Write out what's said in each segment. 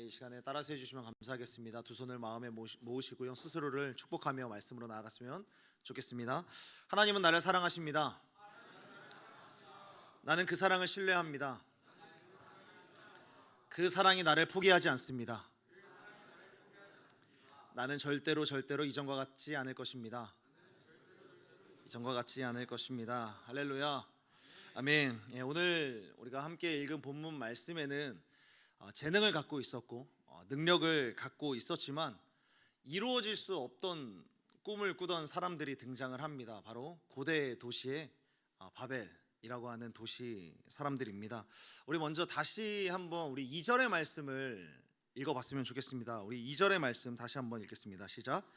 이 시간에 따라서 해주시면 감사하겠습니다. 두 손을 마음에 모으시고요, 스스로를 축복하며 말씀으로 나아갔으면 좋겠습니다. 하나님은 나를 사랑하십니다. 나는 그 사랑을 신뢰합니다. 그 사랑이 나를 포기하지 않습니다. 나는 절대로 이전과 같지 않을 것입니다. 이전과 같지 않을 것입니다. 할렐루야, 아멘. 오늘 우리가 함께 읽은 본문 말씀에는 재능을 갖고 있었고 능력을 갖고 있었지만 이루어질 수 없던 꿈을 꾸던 사람들이 등장을 합니다. 바로 고대 도시의 바벨이라고 하는 도시 사람들입니다. 우리 먼저 다시 한번 우리 2절의 말씀을 읽어봤으면 좋겠습니다. 우리 2절의 말씀 다시 한번 읽겠습니다. 시작.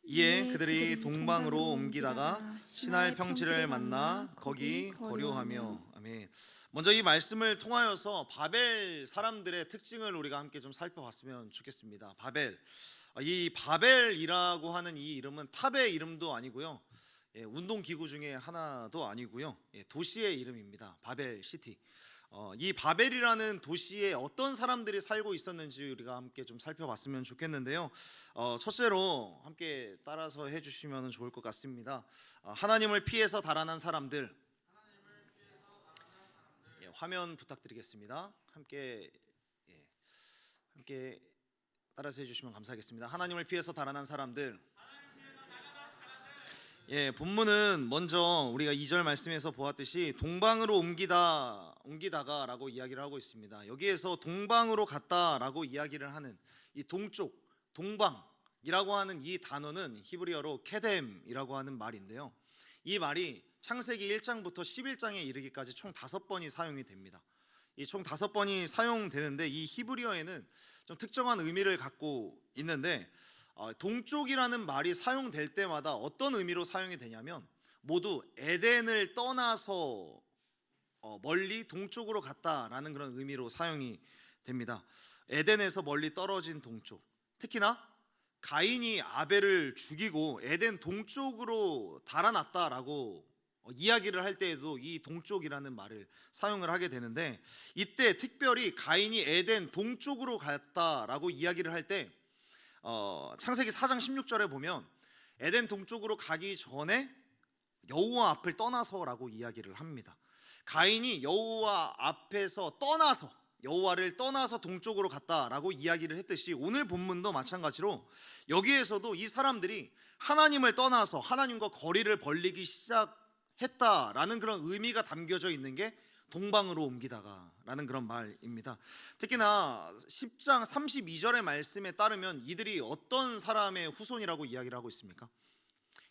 이에 그들이 동방으로 옮기다가 신할 평지를 만나 거기 거류하며. 아멘. 먼저 이 말씀을 통하여서 바벨 사람들의 특징을 우리가 함께 좀 살펴봤으면 좋겠습니다. 바벨, 이 바벨이라고 하는 이 이름은 탑의 이름도 아니고요, 운동기구 중에 하나도 아니고요, 도시의 이름입니다. 바벨 시티. 이 바벨이라는 도시에 어떤 사람들이 살고 있었는지 우리가 함께 좀 살펴봤으면 좋겠는데요. 첫째로 함께 따라서 해주시면 좋을 것 같습니다. 하나님을 피해서 달아난 사람들. 화면 부탁드리겠습니다. 함께 따라서 해주시면 감사하겠습니다. 하나님을 피해서 달아난 사람들. 본문은 먼저 우리가 2절 말씀에서 보았듯이 동방으로 옮기다가 라고 이야기를 하고 있습니다. 여기에서 동방으로 갔다라고 이야기를 하는 이 동쪽, 동방이라고 하는 이 단어는 히브리어로 케뎀이라고 하는 말인데요, 이 말이 창세기 1장부터 11장에 이르기까지 총 5번이 사용이 됩니다. 이 총 5번이 사용되는데 이 히브리어에는 좀 특정한 의미를 갖고 있는데, 동쪽이라는 말이 사용될 때마다 어떤 의미로 사용이 되냐면 모두 에덴을 떠나서 멀리 동쪽으로 갔다라는 그런 의미로 사용이 됩니다. 에덴에서 멀리 떨어진 동쪽. 특히나 가인이 아벨을 죽이고 에덴 동쪽으로 달아났다라고 이야기를 할 때에도 이 동쪽이라는 말을 사용을 하게 되는데, 이때 특별히 가인이 에덴 동쪽으로 갔다라고 이야기를 할 때 창세기 4장 16절에 보면 에덴 동쪽으로 가기 전에 여호와 앞을 떠나서라고 이야기를 합니다. 가인이 여호와 앞에서 떠나서, 여호와를 떠나서 동쪽으로 갔다라고 이야기를 했듯이 오늘 본문도 마찬가지로 여기에서도 이 사람들이 하나님을 떠나서 하나님과 거리를 벌리기 시작했다라는 그런 의미가 담겨져 있는 게 동방으로 옮기다가 라는 그런 말입니다. 특히나 10장 32절의 말씀에 따르면 이들이 어떤 사람의 후손이라고 이야기를 하고 있습니까?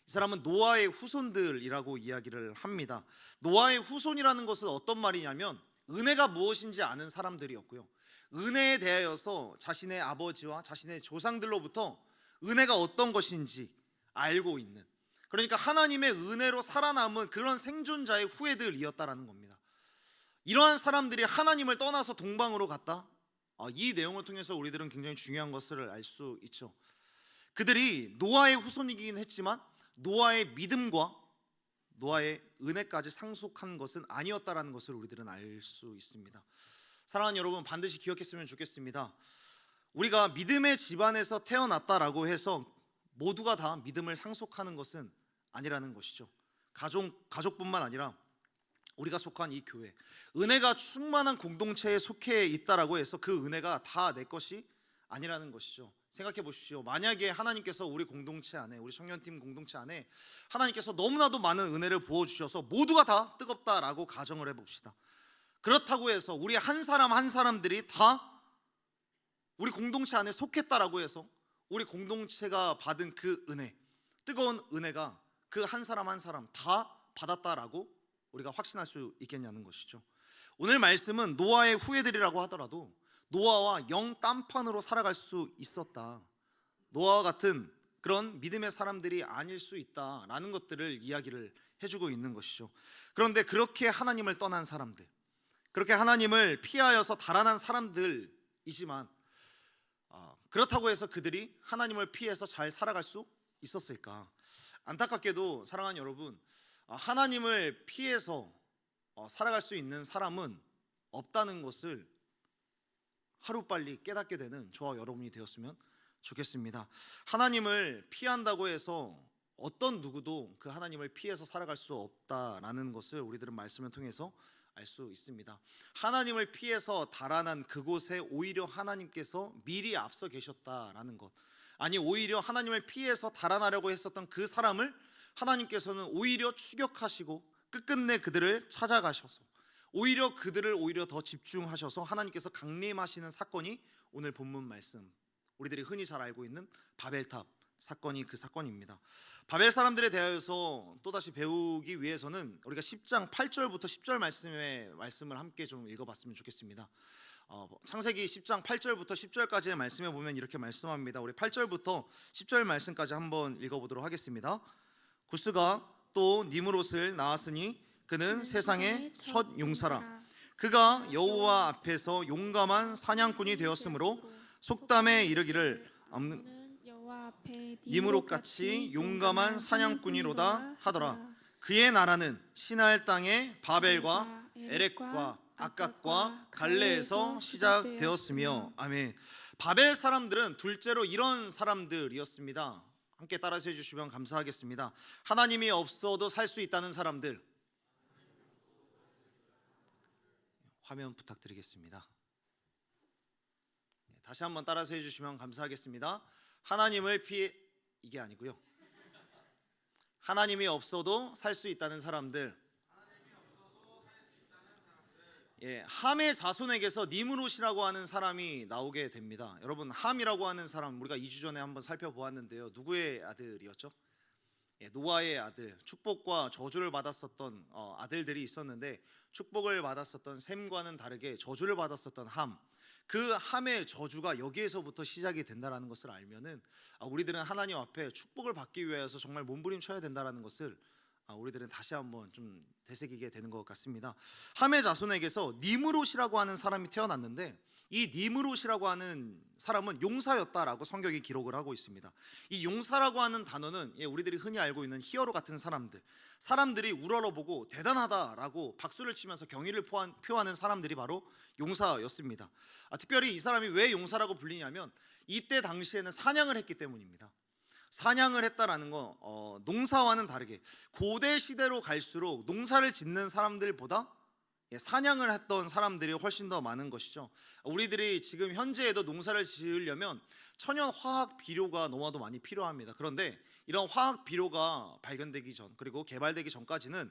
이 사람은 노아의 후손들이라고 이야기를 합니다. 노아의 후손이라는 것은 어떤 말이냐면 은혜가 무엇인지 아는 사람들이었고요, 은혜에 대하여서 자신의 아버지와 자신의 조상들로부터 은혜가 어떤 것인지 알고 있는, 그러니까 하나님의 은혜로 살아남은 그런 생존자의 후예들이었다라는 겁니다. 이러한 사람들이 하나님을 떠나서 동방으로 갔다? 이 내용을 통해서 우리들은 굉장히 중요한 것을 알 수 있죠. 그들이 노아의 후손이긴 했지만 노아의 믿음과 노아의 은혜까지 상속한 것은 아니었다라는 것을 우리들은 알 수 있습니다. 사랑하는 여러분, 반드시 기억했으면 좋겠습니다. 우리가 믿음의 집안에서 태어났다라고 해서 모두가 다 믿음을 상속하는 것은 아니라는 것이죠. 가족뿐만 아니라 우리가 속한 이 교회, 은혜가 충만한 공동체에 속해 있다라고 해서 그 은혜가 다 내 것이 아니라는 것이죠. 생각해 보십시오. 만약에 하나님께서 우리 공동체 안에, 우리 청년팀 공동체 안에 하나님께서 너무나도 많은 은혜를 부어주셔서 모두가 다 뜨겁다라고 가정을 해봅시다. 그렇다고 해서 우리 한 사람 한 사람들이 다 우리 공동체 안에 속했다라고 해서 우리 공동체가 받은 그 은혜, 뜨거운 은혜가 그 한 사람 한 사람 다 받았다라고 우리가 확신할 수 있겠냐는 것이죠. 오늘 말씀은 노아의 후예들이라고 하더라도 노아와 영 딴판으로 살아갈 수 있었다, 노아와 같은 그런 믿음의 사람들이 아닐 수 있다라는 것들을 이야기를 해주고 있는 것이죠. 그런데 그렇게 하나님을 떠난 사람들, 그렇게 하나님을 피하여서 달아난 사람들이지만 그렇다고 해서 그들이 하나님을 피해서 잘 살아갈 수 있었을까? 안타깝게도 사랑하는 여러분, 하나님을 피해서 살아갈 수 있는 사람은 없다는 것을 하루빨리 깨닫게 되는 저와 여러분이 되었으면 좋겠습니다. 하나님을 피한다고 해서 어떤 누구도 그 하나님을 피해서 살아갈 수 없다라는 것을 우리들은 말씀을 통해서 알 수 있습니다. 하나님을 피해서 달아난 그곳에 오히려 하나님께서 미리 앞서 계셨다라는 것, 아니 오히려 하나님을 피해서 달아나려고 했었던 그 사람을 하나님께서는 오히려 추격하시고 끝끝내 그들을 찾아가셔서 오히려 그들을 오히려 더 집중하셔서 하나님께서 강림하시는 사건이 오늘 본문 말씀, 우리들이 흔히 잘 알고 있는 바벨탑 사건이 그 사건입니다. 바벨 사람들에 대하여서 또다시 배우기 위해서는 우리가 10장 8절부터 10절 말씀을 함께 좀 읽어봤으면 좋겠습니다. 창세기 10장 8절부터 10절까지의 말씀에 보면 이렇게 말씀합니다. 우리 8절부터 10절 말씀까지 한번 읽어보도록 하겠습니다. 구스가 또 니므롯을 낳았으니 그는 세상의 첫 용사라. 그가 여호와 앞에서 용감한 사냥꾼이 되었으므로 속담에 이르기를 니므롯같이 용감한 사냥꾼이로다 하더라. 그의 나라는 시나일 땅의 바벨과 에렉과 악각과 갈레에서 시작되었으며. 아멘. 바벨 사람들은 둘째로 이런 사람들이었습니다. 함께 따라서 해주시면 감사하겠습니다. 하나님이 없어도 살 수 있다는 사람들. 화면 부탁드리겠습니다. 다시 한번 따라서 해주시면 감사하겠습니다. 하나님을 이게 아니고요. 하나님이 없어도 살 수 있다는 사람들. 함의 자손에게서 니므롯이라고 하는 사람이 나오게 됩니다. 여러분, 함이라고 하는 사람 우리가 2주 전에 한번 살펴보았는데요. 누구의 아들이었죠? 노아의 아들, 축복과 저주를 받았었던 아들들이 있었는데, 축복을 받았었던 셈과는 다르게 저주를 받았었던 함, 그 함의 저주가 여기에서부터 시작이 된다는 것을 알면은 우리들은 하나님 앞에 축복을 받기 위해서 정말 몸부림쳐야 된다는 것을 우리들은 다시 한번 좀 되새기게 되는 것 같습니다. 함의 자손에게서 니므롯이라고 하는 사람이 태어났는데, 이 니므롯이라고 하는 사람은 용사였다라고 성경이 기록을 하고 있습니다. 이 용사라고 하는 단어는 우리들이 흔히 알고 있는 히어로 같은 사람들이 우러러보고 대단하다라고 박수를 치면서 경의를 표하는 사람들이 바로 용사였습니다. 특별히 이 사람이 왜 용사라고 불리냐면 이때 당시에는 사냥을 했기 때문입니다. 사냥을 했다라는 거, 농사와는 다르게 고대 시대로 갈수록 농사를 짓는 사람들보다 사냥을 했던 사람들이 훨씬 더 많은 것이죠. 우리들이 지금 현재에도 농사를 지으려면 천연 화학 비료가 너무나도 많이 필요합니다. 그런데 이런 화학 비료가 발견되기 전, 그리고 개발되기 전까지는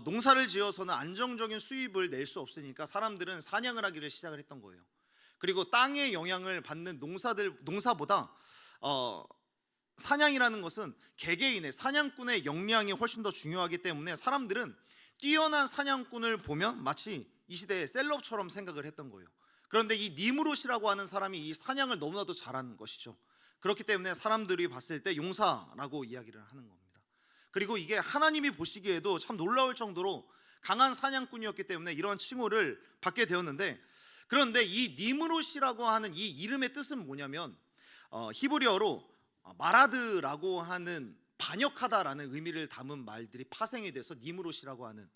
농사를 지어서는 안정적인 수입을 낼 수 없으니까 사람들은 사냥을 하기를 시작을 했던 거예요. 그리고 땅의 영향을 받는 농사보다 사냥이라는 것은 개개인의 사냥꾼의 역량이 훨씬 더 중요하기 때문에 사람들은 뛰어난 사냥꾼을 보면 마치 이 시대의 셀럽처럼 생각을 했던 거예요. 그런데 이 니므롯이라고 하는 사람이 이 사냥을 너무나도 잘하는 것이죠. 그렇기 때문에 사람들이 봤을 때 용사라고 이야기를 하는 겁니다. 그리고 이게 하나님이 보시기에도 참 놀라울 정도로 강한 사냥꾼이었기 때문에 이런 칭호를 받게 되었는데, 그런데 이 니므롯이라고 하는 이 이름의 뜻은 뭐냐면 히브리어로 마라드라고 하는 반역하다라는 의미를 담은 말들이 파생이 돼서 니므롯이라고 하는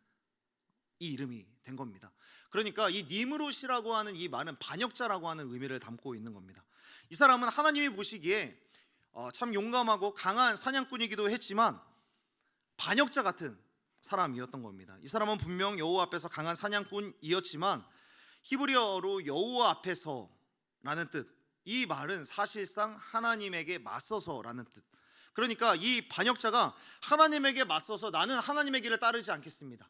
이 이름이 된 겁니다. 그러니까 이 니므롯이라고 하는 이 말은 반역자라고 하는 의미를 담고 있는 겁니다. 이 사람은 하나님이 보시기에 참 용감하고 강한 사냥꾼이기도 했지만 반역자 같은 사람이었던 겁니다. 이 사람은 분명 여호와 앞에서 강한 사냥꾼이었지만 히브리어로 여호와 앞에서라는 뜻, 이 말은 사실상 하나님에게 맞서서라는 뜻. 그러니까 이 반역자가 하나님에게 맞서서 나는 하나님의 길을 따르지 않겠습니다,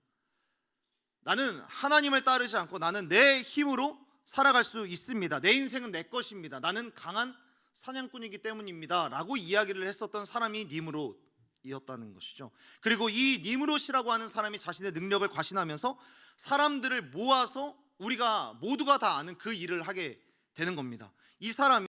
나는 하나님을 따르지 않고 나는 내 힘으로 살아갈 수 있습니다, 내 인생은 내 것입니다, 나는 강한 사냥꾼이기 때문입니다 라고 이야기를 했었던 사람이 니므롯이었다는 것이죠. 그리고 이 니므롯이라고 하는 사람이 자신의 능력을 과신하면서 사람들을 모아서 우리가 모두가 다 아는 그 일을 하게 되는 겁니다. 이 사람이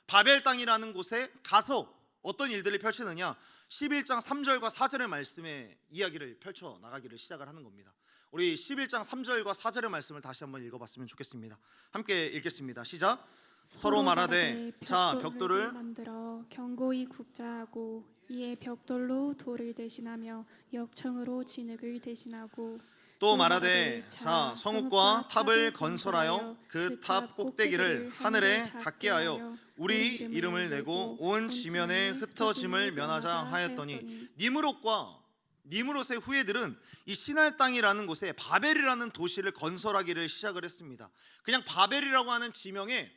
바벨 땅이라는 곳에 가서 어떤 일들을 펼치느냐, 11장 3절과 4절의 말씀의 이야기를 펼쳐 나가기를 시작을 하는 겁니다. 우리 11장 3절과 4절의 말씀을 다시 한번 읽어봤으면 좋겠습니다. 함께 읽겠습니다. 시작. 서로 말하되 자 벽돌을 만들어 견고히 굽자 하고 이에 벽돌로 돌을 대신하며 역청으로 진흙을 대신하고 또 말하되 자 성읍과 탑을 건설하여 그 탑 꼭대기를 하늘에 닿게 하여 우리 이름을 내고 온 지면에 흩어짐을 면하자 하였더니 니므롯의 후예들은 이 시날 땅이라는 곳에 바벨이라는 도시를 건설하기를 시작을 했습니다. 그냥 바벨이라고 하는 지명에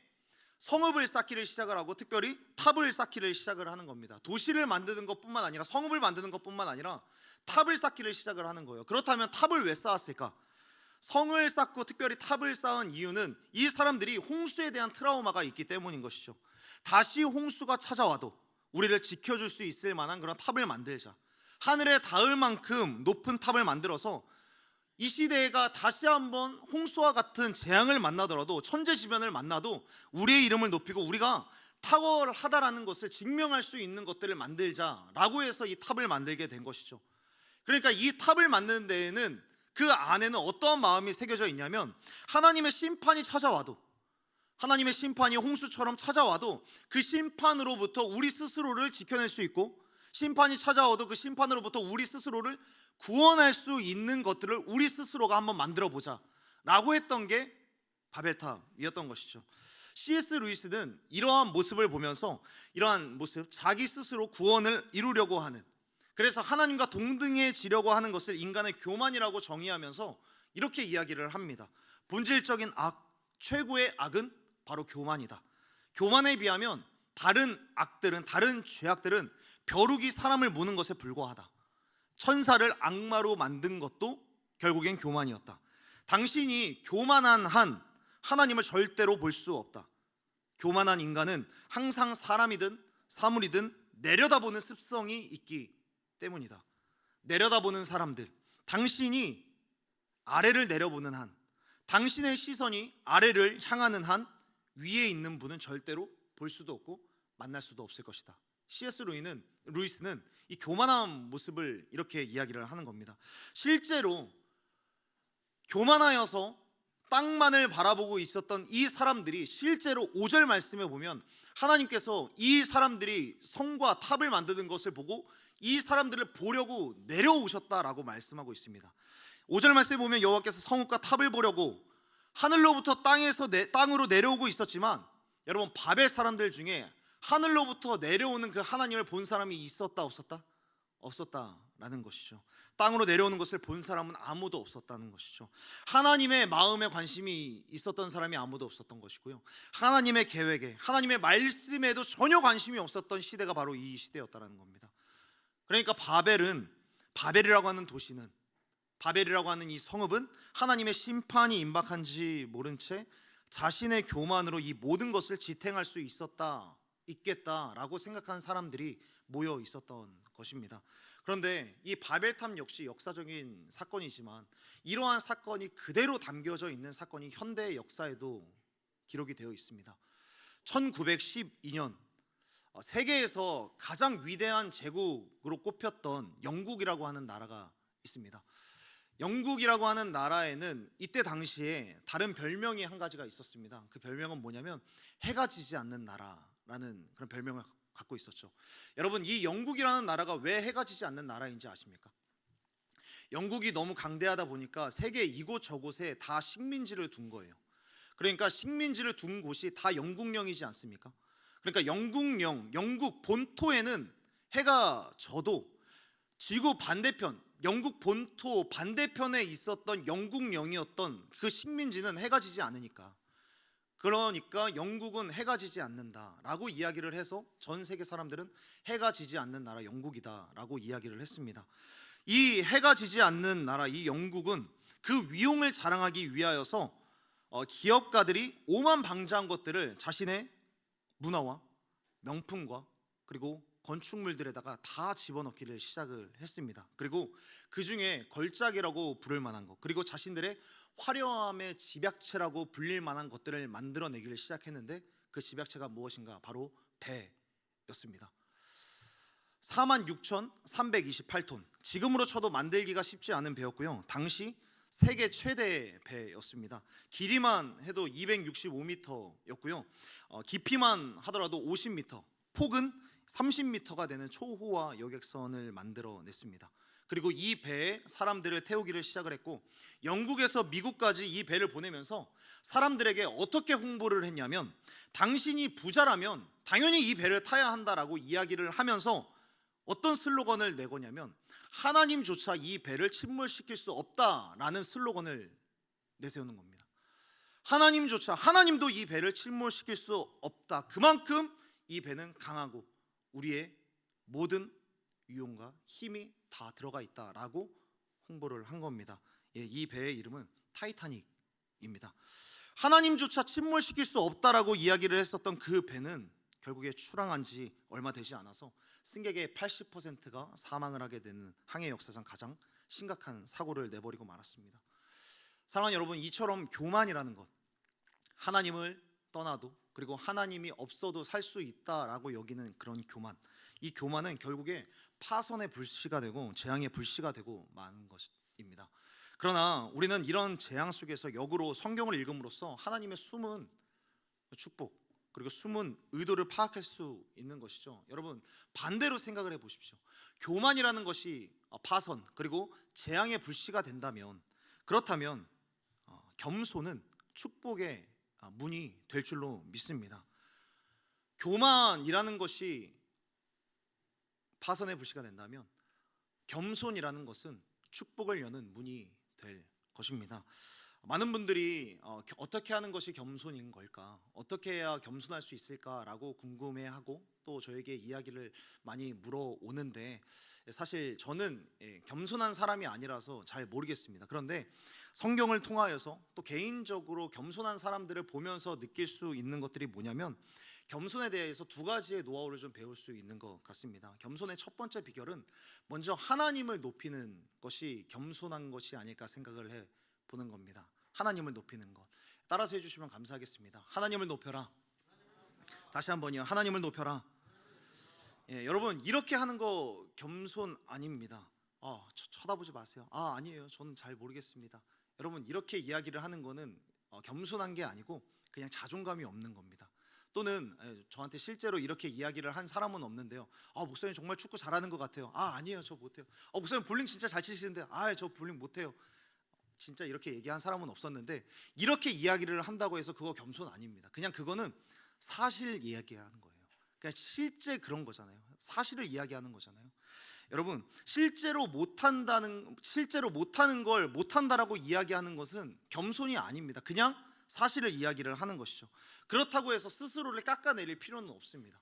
성읍을 쌓기를 시작을 하고 특별히 탑을 쌓기를 시작을 하는 겁니다. 도시를 만드는 것뿐만 아니라 성읍을 만드는 것뿐만 아니라 탑을 쌓기를 시작을 하는 거예요. 그렇다면 탑을 왜 쌓았을까? 성을 쌓고 특별히 탑을 쌓은 이유는 이 사람들이 홍수에 대한 트라우마가 있기 때문인 것이죠. 다시 홍수가 찾아와도 우리를 지켜줄 수 있을 만한 그런 탑을 만들자. 하늘에 닿을 만큼 높은 탑을 만들어서 이 시대가 다시 한번 홍수와 같은 재앙을 만나더라도 천재지변을 만나도 우리의 이름을 높이고 우리가 탁월하다라는 것을 증명할 수 있는 것들을 만들자라고 해서 이 탑을 만들게 된 것이죠. 그러니까 이 탑을 만드는 데에는 그 안에는 어떠한 마음이 새겨져 있냐면 하나님의 심판이 찾아와도 하나님의 심판이 홍수처럼 찾아와도 그 심판으로부터 우리 스스로를 지켜낼 수 있고 심판이 찾아와도 그 심판으로부터 우리 스스로를 구원할 수 있는 것들을 우리 스스로가 한번 만들어 보자 라고 했던 게 바벨탑이었던 것이죠. C.S. 루이스는 이러한 모습을 보면서 이러한 모습, 자기 스스로 구원을 이루려고 하는, 그래서 하나님과 동등해지려고 하는 것을 인간의 교만이라고 정의하면서 이렇게 이야기를 합니다. 본질적인 악, 최고의 악은 바로 교만이다. 교만에 비하면 다른 악들은, 다른 죄악들은 벼룩이 사람을 무는 것에 불과하다. 천사를 악마로 만든 것도 결국엔 교만이었다. 당신이 교만한 한 하나님을 절대로 볼 수 없다. 교만한 인간은 항상 사람이든 사물이든 내려다보는 습성이 있기 때문이다. 내려다보는 사람들, 당신이 아래를 내려보는 한, 당신의 시선이 아래를 향하는 한 위에 있는 분은 절대로 볼 수도 없고 만날 수도 없을 것이다. C.S. 루이스는 이 교만한 모습을 이렇게 이야기를 하는 겁니다. 실제로 교만하여서 땅만을 바라보고 있었던 이 사람들이 실제로 5절 말씀에 보면 하나님께서 이 사람들이 성과 탑을 만드는 것을 보고 이 사람들을 보려고 내려오셨다라고 말씀하고 있습니다. 5절 말씀에 보면 여호와께서 성읍과 탑을 보려고 하늘로부터 땅으로 내려오고 있었지만, 여러분 바벨 사람들 중에 하늘로부터 내려오는 그 하나님을 본 사람이 있었다 없었다? 없었다라는 것이죠. 땅으로 내려오는 것을 본 사람은 아무도 없었다는 것이죠. 하나님의 마음에 관심이 있었던 사람이 아무도 없었던 것이고요, 하나님의 계획에, 하나님의 말씀에도 전혀 관심이 없었던 시대가 바로 이 시대였다는 겁니다. 그러니까 바벨이라고 하는 도시는, 바벨이라고 하는 이 성읍은 하나님의 심판이 임박한지 모른 채 자신의 교만으로 이 모든 것을 지탱할 수 있겠다라고 생각하는 사람들이 모여 있었던 것입니다. 그런데 이 바벨탑 역시 역사적인 사건이지만 이러한 사건이 그대로 담겨져 있는 사건이 현대 역사에도 기록이 되어 있습니다. 1912년 세계에서 가장 위대한 제국으로 꼽혔던 영국이라고 하는 나라가 있습니다. 영국이라고 하는 나라에는 이때 당시에 다른 별명이 한 가지가 있었습니다. 그 별명은 뭐냐면 해가 지지 않는 나라라는 그런 별명을 갖고 있었죠. 여러분, 이 영국이라는 나라가 왜 해가 지지 않는 나라인지 아십니까? 영국이 너무 강대하다 보니까 세계 이곳저곳에 다 식민지를 둔 거예요. 그러니까 식민지를 둔 곳이 다 영국령이지 않습니까? 그러니까 영국 본토에는 해가 져도 지구 반대편, 영국 본토 반대편에 있었던 영국령이었던 그 식민지는 해가 지지 않으니까, 그러니까 영국은 해가 지지 않는다라고 이야기를 해서 전 세계 사람들은 해가 지지 않는 나라 영국이다라고 이야기를 했습니다. 이 해가 지지 않는 나라 이 영국은 그 위용을 자랑하기 위하여서 기업가들이 오만방자한 것들을 자신의 문화와 명품과 그리고 건축물들에다가 다 집어넣기를 시작을 했습니다. 그리고 그 중에 걸작이라고 부를 만한 것, 그리고 자신들의 화려함의 집약체라고 불릴 만한 것들을 만들어내기를 시작했는데 그 집약체가 무엇인가? 바로 배였습니다. 46,328톤, 지금으로 쳐도 만들기가 쉽지 않은 배였고요, 당시 세계 최대 배였습니다. 길이만 해도 265m였고요, 깊이만 하더라도 50m, 폭은 30m가 되는 초호화 여객선을 만들어냈습니다. 그리고 이 배에 사람들을 태우기를 시작을 했고, 영국에서 미국까지 이 배를 보내면서 사람들에게 어떻게 홍보를 했냐면, 당신이 부자라면 당연히 이 배를 타야 한다라고 이야기를 하면서 어떤 슬로건을 내거냐면, 하나님조차 이 배를 침몰시킬 수 없다라는 슬로건을 내세우는 겁니다. 하나님도 이 배를 침몰시킬 수 없다. 그만큼 이 배는 강하고 우리의 모든 유용과 힘이 다 들어가 있다라고 홍보를 한 겁니다. 이 배의 이름은 타이타닉입니다. 하나님조차 침몰시킬 수 없다라고 이야기를 했었던 그 배는 결국에 출항한 지 얼마 되지 않아서 승객의 80%가 사망을 하게 되는 항해 역사상 가장 심각한 사고를 내버리고 말았습니다. 사랑하는 여러분, 이처럼 교만이라는 것, 하나님을 떠나도 그리고 하나님이 없어도 살 수 있다라고 여기는 그런 교만, 이 교만은 결국에 파선의 불씨가 되고 재앙의 불씨가 되고 마는 것입니다. 그러나 우리는 이런 재앙 속에서 역으로 성경을 읽음으로써 하나님의 숨은 축복 그리고 숨은 의도를 파악할 수 있는 것이죠. 여러분, 반대로 생각을 해보십시오. 교만이라는 것이 파선 그리고 재앙의 불씨가 된다면, 그렇다면 겸손은 축복의 문이 될 줄로 믿습니다. 교만이라는 것이 파선의 불씨가 된다면, 겸손이라는 것은 축복을 여는 문이 될 것입니다. 많은 분들이 어떻게 하는 것이 겸손인 걸까, 어떻게 해야 겸손할 수 있을까라고 궁금해하고 또 저에게 이야기를 많이 물어오는데, 사실 저는 겸손한 사람이 아니라서 잘 모르겠습니다. 그런데 성경을 통하여서 또 개인적으로 겸손한 사람들을 보면서 느낄 수 있는 것들이 뭐냐면, 겸손에 대해서 두 가지의 노하우를 좀 배울 수 있는 것 같습니다. 겸손의 첫 번째 비결은 먼저 하나님을 높이는 것이 겸손한 것이 아닐까 생각을 해보는 겁니다. 하나님을 높이는 것, 따라서 해주시면 감사하겠습니다. 하나님을 높여라. 다시 한번요. 하나님을 높여라. 여러분, 이렇게 하는 거 겸손 아닙니다. 쳐다보지 마세요. 아니에요, 저는 잘 모르겠습니다. 여러분, 이렇게 이야기를 하는 거는 겸손한 게 아니고 그냥 자존감이 없는 겁니다. 또는 저한테 실제로 이렇게 이야기를 한 사람은 없는데요. 목사님 정말 축구 잘하는 것 같아요. 아니에요, 저 못해요. 목사님 볼링 진짜 잘 치시는데 저 볼링 못해요. 진짜 이렇게 얘기한 사람은 없었는데, 이렇게 이야기를 한다고 해서 그거 겸손 아닙니다. 그냥 그거는 사실 이야기하는 거예요. 그냥 실제 그런 거잖아요. 사실을 이야기하는 거잖아요. 여러분, 실제로 못하는 걸 못한다라고 이야기하는 것은 겸손이 아닙니다. 그냥 사실을 이야기를 하는 것이죠. 그렇다고 해서 스스로를 깎아내릴 필요는 없습니다.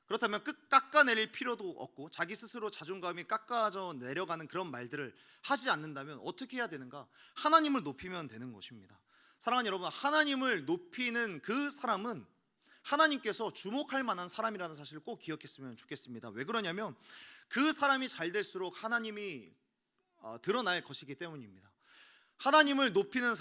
그렇다면 깎아내릴 필요도 없고 자기 스스로 자존감이 깎아져 내려가는 그런 말들을 하지 않는다면 어떻게 해야 되는가? 하나님을 높이면 되는 것입니다. 사랑하는 여러분, 하나님을 높이는 그 사람은 하나님께서 주목할 만한 사람이라는 사실을 꼭 기억했으면 좋겠습니다. 왜 그러냐면 그 사람이 잘 될수록 하나님이 드러날 것이기 때문입니다. 하나님을 높이는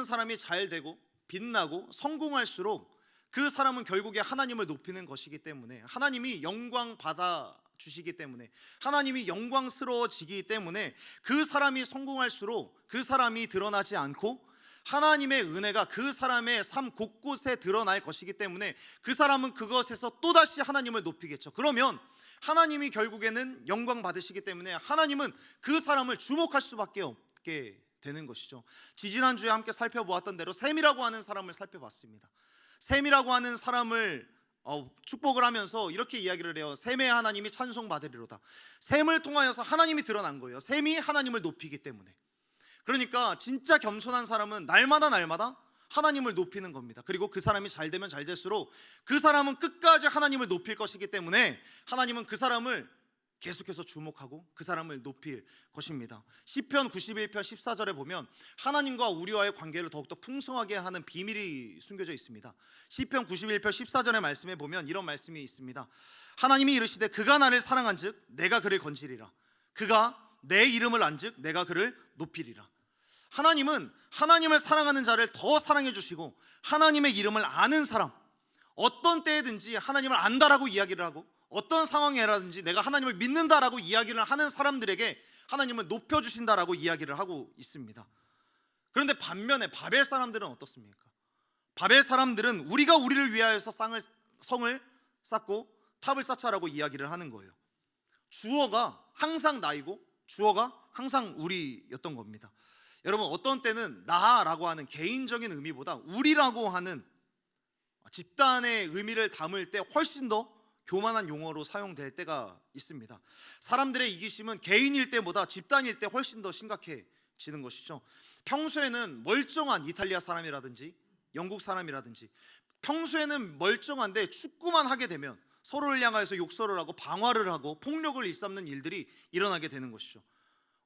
사람이 잘 되고 빛나고 성공할수록 그 사람은 결국에 하나님을 높이는 것이기 때문에, 하나님이 영광 받아 주시기 때문에, 하나님이 영광스러워지기 때문에 그 사람이 성공할수록 그 사람이 드러나지 않고 하나님의 은혜가 그 사람의 삶 곳곳에 드러날 것이기 때문에 그 사람은 그것에서 또다시 하나님을 높이겠죠. 그러면 하나님이 결국에는 영광 받으시기 때문에 하나님은 그 사람을 주목할 수밖에 없게 되는 것이죠. 지지난주에 함께 살펴보았던 대로 셈이라고 하는 사람을 살펴봤습니다. 셈이라고 하는 사람을 축복을 하면서 이렇게 이야기를 해요. 셈의 하나님이 찬송받으리로다. 셈을 통하여서 하나님이 드러난 거예요. 셈이 하나님을 높이기 때문에. 그러니까 진짜 겸손한 사람은 날마다 하나님을 높이는 겁니다. 그리고 그 사람이 잘 되면 잘 될수록 그 사람은 끝까지 하나님을 높일 것이기 때문에 하나님은 그 사람을 계속해서 주목하고 그 사람을 높일 것입니다. 시편 91편 14절에 보면 하나님과 우리와의 관계를 더욱더 풍성하게 하는 비밀이 숨겨져 있습니다. 시편 91편 14절의 말씀에 보면 이런 말씀이 있습니다. 하나님이 이르시되 그가 나를 사랑한즉 내가 그를 건지리라. 그가 내 이름을 안즉 내가 그를 높이리라. 하나님은 하나님을 사랑하는 자를 더 사랑해 주시고, 하나님의 이름을 아는 사람, 어떤 때든지 하나님을 안다라고 이야기를 하고 어떤 상황이라든지 내가 하나님을 믿는다라고 이야기를 하는 사람들에게 하나님을 높여주신다라고 이야기를 하고 있습니다. 그런데 반면에 바벨 사람들은 어떻습니까? 바벨 사람들은 우리가 우리를 위하여서 성을 쌓고 탑을 쌓자라고 이야기를 하는 거예요. 주어가 항상 나이고 주어가 항상 우리였던 겁니다. 여러분, 어떤 때는 나라고 하는 개인적인 의미보다 우리라고 하는 집단의 의미를 담을 때 훨씬 더 교만한 용어로 사용될 때가 있습니다. 사람들의 이기심은 개인일 때보다 집단일 때 훨씬 더 심각해지는 것이죠. 평소에는 멀쩡한 이탈리아 사람이라든지 영국 사람이라든지 평소에는 멀쩡한데 축구만 하게 되면 서로를 향해서 욕설을 하고 방화를 하고 폭력을 일삼는 일들이 일어나게 되는 것이죠.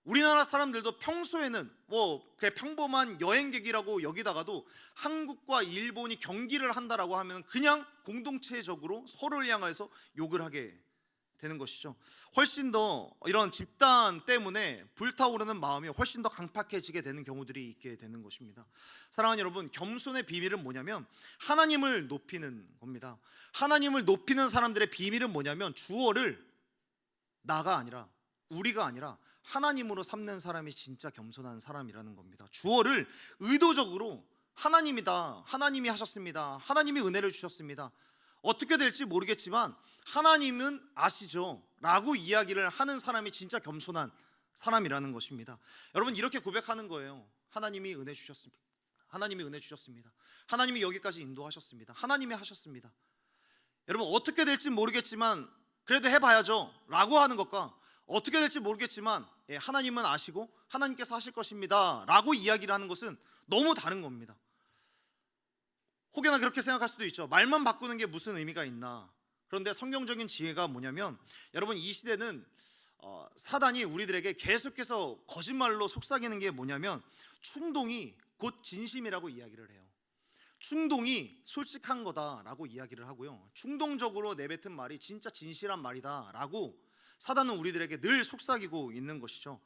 우리나라 사람들도 평소에는 그냥 평범한 여행객이라고 여기다가도 한국과 일본이 경기를 한다라고 하면 그냥 공동체적으로 서로를 향해서 욕을 하게 되는 것이죠. 훨씬 더 이런 집단 때문에 불타오르는 마음이 훨씬 더 강팍해지게 되는 경우들이 있게 되는 것입니다. 사랑하는 여러분, 겸손의 비밀은 뭐냐면 하나님을 높이는 겁니다. 하나님을 높이는 사람들의 비밀은 뭐냐면 주어를 나가 아니라 우리가 아니라 하나님으로 삼는 사람이 진짜 겸손한 사람이라는 겁니다. 주어를 의도적으로 하나님이다, 하나님이 하셨습니다, 하나님이 은혜를 주셨습니다, 어떻게 될지 모르겠지만 하나님은 아시죠 라고 이야기를 하는 사람이 진짜 겸손한 사람이라는 것입니다. 여러분, 이렇게 고백하는 거예요. 하나님이 은혜 주셨습니다, 하나님이 은혜 주셨습니다, 하나님이 여기까지 인도하셨습니다, 하나님이 하셨습니다. 여러분, 어떻게 될지 모르겠지만 그래도 해봐야죠 라고 하는 것과 어떻게 될지 모르겠지만 하나님은 아시고 하나님께서 하실 것입니다 라고 이야기를 하는 것은 너무 다른 겁니다. 혹여나 그렇게 생각할 수도 있죠. 말만 바꾸는 게 무슨 의미가 있나. 그런데 성경적인 지혜가 뭐냐면, 여러분, 이 시대는 사단이 우리들에게 계속해서 거짓말로 속삭이는 게 뭐냐면 충동이 곧 진심이라고 이야기를 해요. 충동이 솔직한 거다라고 이야기를 하고요, 충동적으로 내뱉은 말이 진짜 진실한 말이다라고 사단은 우리들에게 늘 속삭이고 있는 것이죠.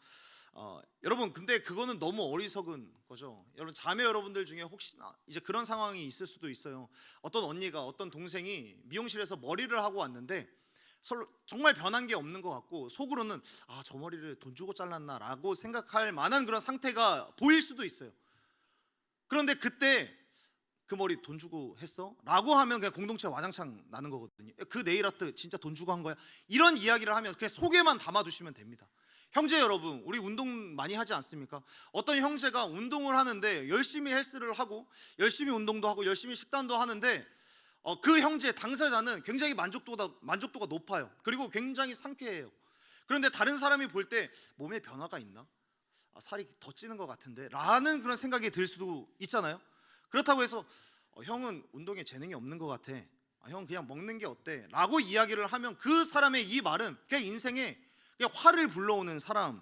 여러분, 근데 그거는 너무 어리석은 거죠. 여러분, 자매 여러분들 중에 혹시나 이제 그런 상황이 있을 수도 있어요. 어떤 언니가 어떤 동생이 미용실에서 머리를 하고 왔는데 서로 정말 변한 게 없는 것 같고 속으로는 저 머리를 돈 주고 잘랐나 라고 생각할 만한 그런 상태가 보일 수도 있어요. 그런데 그때 그 머리 돈 주고 했어? 라고 하면 그냥 공동체 와장창 나는 거거든요. 그 네일 아트 진짜 돈 주고 한 거야? 이런 이야기를 하면 그냥 속에만 담아두시면 됩니다. 형제 여러분, 우리 운동 많이 하지 않습니까? 어떤 형제가 운동을 하는데 열심히 헬스를 하고 열심히 운동도 하고 열심히 식단도 하는데 그 형제 당사자는 굉장히 만족도가 높아요. 그리고 굉장히 상쾌해요. 그런데 다른 사람이 볼 때 몸에 변화가 있나? 살이 더 찌는 것 같은데 라는 그런 생각이 들 수도 있잖아요. 그렇다고 해서 형은 운동에 재능이 없는 것 같아, 형 그냥 먹는 게 어때? 라고 이야기를 하면 그 사람의 이 말은 그냥 인생에 그냥 화를 불러오는 사람인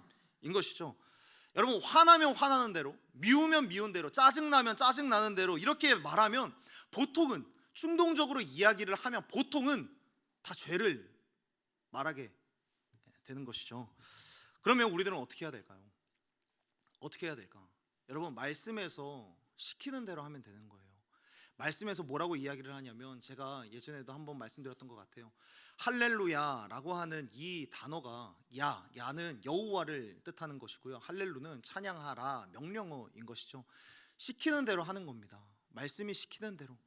것이죠. 여러분, 화나면 화나는 대로, 미우면 미운 대로, 짜증나면 짜증나는 대로 이렇게 말하면 보통은 충동적으로 이야기를 하면 보통은 다 죄를 말하게 되는 것이죠. 그러면 우리들은 어떻게 해야 될까요? 어떻게 해야 될까? 여러분, 말씀에서 시키는 대로 하면 되는 거예요. 말씀에서 뭐라고 이야기를 하냐면, 제가 예전에도 한번 말씀드렸던 것 같아요. 할렐루야라고 하는 이 단어가 야는 여호와를 뜻하는 것이고요, 할렐루는 찬양하라, 명령어인 것이죠. 시키는 대로 하는 겁니다. 말씀이 시키는 대로,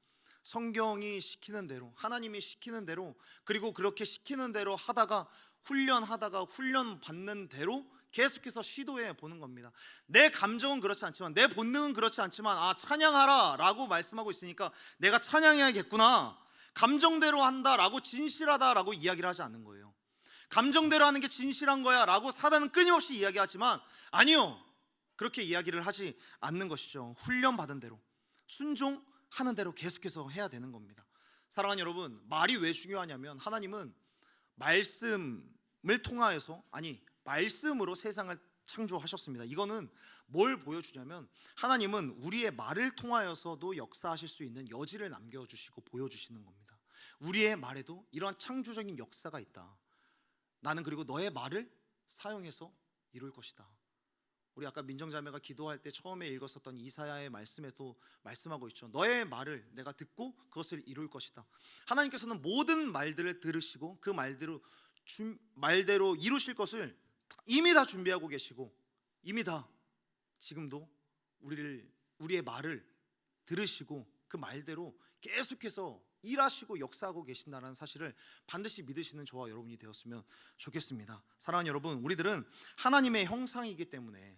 성경이 시키는 대로, 하나님이 시키는 대로, 그리고 그렇게 시키는 대로 하다가 훈련하다가 훈련 받는 대로 계속해서 시도해 보는 겁니다. 내 감정은 그렇지 않지만, 내 본능은 그렇지 않지만 찬양하라 라고 말씀하고 있으니까 내가 찬양해야겠구나, 감정대로 한다 라고, 진실하다 라고 이야기를 하지 않는 거예요. 감정대로 하는 게 진실한 거야 라고 사단은 끊임없이 이야기하지만 아니요, 그렇게 이야기를 하지 않는 것이죠. 훈련받은 대로, 순종하는 대로 계속해서 해야 되는 겁니다. 사랑하는 여러분, 말이 왜 중요하냐면 하나님은 말씀을 통하여서, 말씀으로 세상을 창조하셨습니다. 이거는 뭘 보여주냐면 하나님은 우리의 말을 통하여서도 역사하실 수 있는 여지를 남겨주시고 보여주시는 겁니다. 우리의 말에도 이러한 창조적인 역사가 있다. 나는 그리고 너의 말을 사용해서 이룰 것이다. 우리 아까 민정자매가 기도할 때 처음에 읽었었던 이사야의 말씀에도 말씀하고 있죠. 너의 말을 내가 듣고 그것을 이룰 것이다. 하나님께서는 모든 말들을 들으시고 그 말대로 이루실 것을 이미 다 준비하고 계시고, 이미 다 지금도 우리의 말을 들으시고 그 말대로 계속해서 일하시고 역사하고 계신다는 사실을 반드시 믿으시는 저와 여러분이 되었으면 좋겠습니다. 사랑하는 여러분, 우리들은 하나님의 형상이기 때문에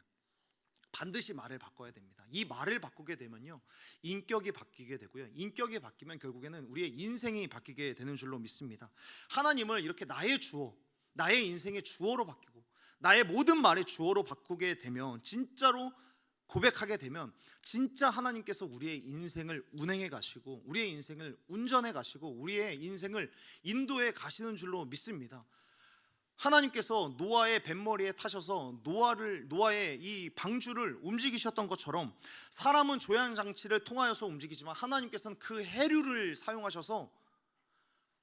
반드시 말을 바꿔야 됩니다. 이 말을 바꾸게 되면요, 인격이 바뀌게 되고요, 인격이 바뀌면 결국에는 우리의 인생이 바뀌게 되는 줄로 믿습니다. 하나님을 이렇게 나의 주어, 나의 인생의 주어로 바뀌고 나의 모든 말의 주어로 바꾸게 되면, 진짜로 고백하게 되면 진짜 하나님께서 우리의 인생을 운행해 가시고 우리의 인생을 운전해 가시고 우리의 인생을 인도해 가시는 줄로 믿습니다. 하나님께서 노아의 뱃머리에 타셔서 노아의 이 방주를 움직이셨던 것처럼, 사람은 조향 장치를 통하여서 움직이지만 하나님께서는 그 해류를 사용하셔서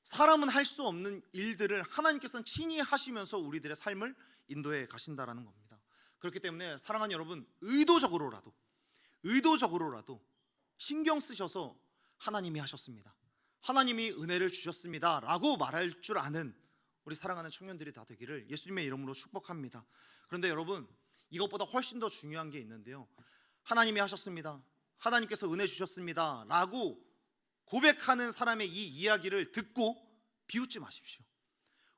사람은 할 수 없는 일들을 하나님께서는 친히 하시면서 우리들의 삶을 인도해 가신다라는 겁니다. 그렇기 때문에 사랑하는 여러분, 의도적으로라도 신경 쓰셔서 하나님이 하셨습니다, 하나님이 은혜를 주셨습니다 라고 말할 줄 아는 우리 사랑하는 청년들이 다 되기를 예수님의 이름으로 축복합니다. 그런데 여러분, 이것보다 훨씬 더 중요한 게 있는데요, 하나님이 하셨습니다, 하나님께서 은혜 주셨습니다 라고 고백하는 사람의 이 이야기를 듣고 비웃지 마십시오.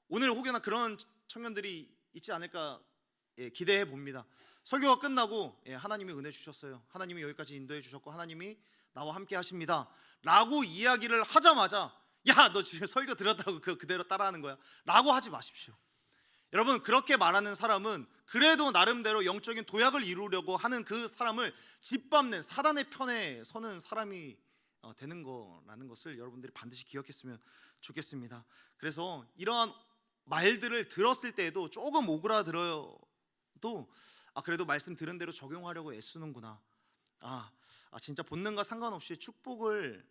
오늘 혹여나 그런 청년들이 있지 않을까 기대해 봅니다. 설교가 끝나고 하나님이 은혜 주셨어요, 하나님이 여기까지 인도해 주셨고 하나님이 나와 함께 하십니다 라고 이야기를 하자마자, 야, 너 지금 설교 들었다고 그대로 따라하는 거야 라고 하지 마십시오. 여러분, 그렇게 말하는 사람은 그래도 나름대로 영적인 도약을 이루려고 하는 그 사람을 짓밟는 사단의 편에 서는 사람이 되는 거라는 것을 여러분들이 반드시 기억했으면 좋겠습니다. 그래서 이러한 말들을 들었을 때에도 조금 오그라들어도 그래도 말씀 들은 대로 적용하려고 애쓰는구나, 진짜 본능과 상관없이 축복을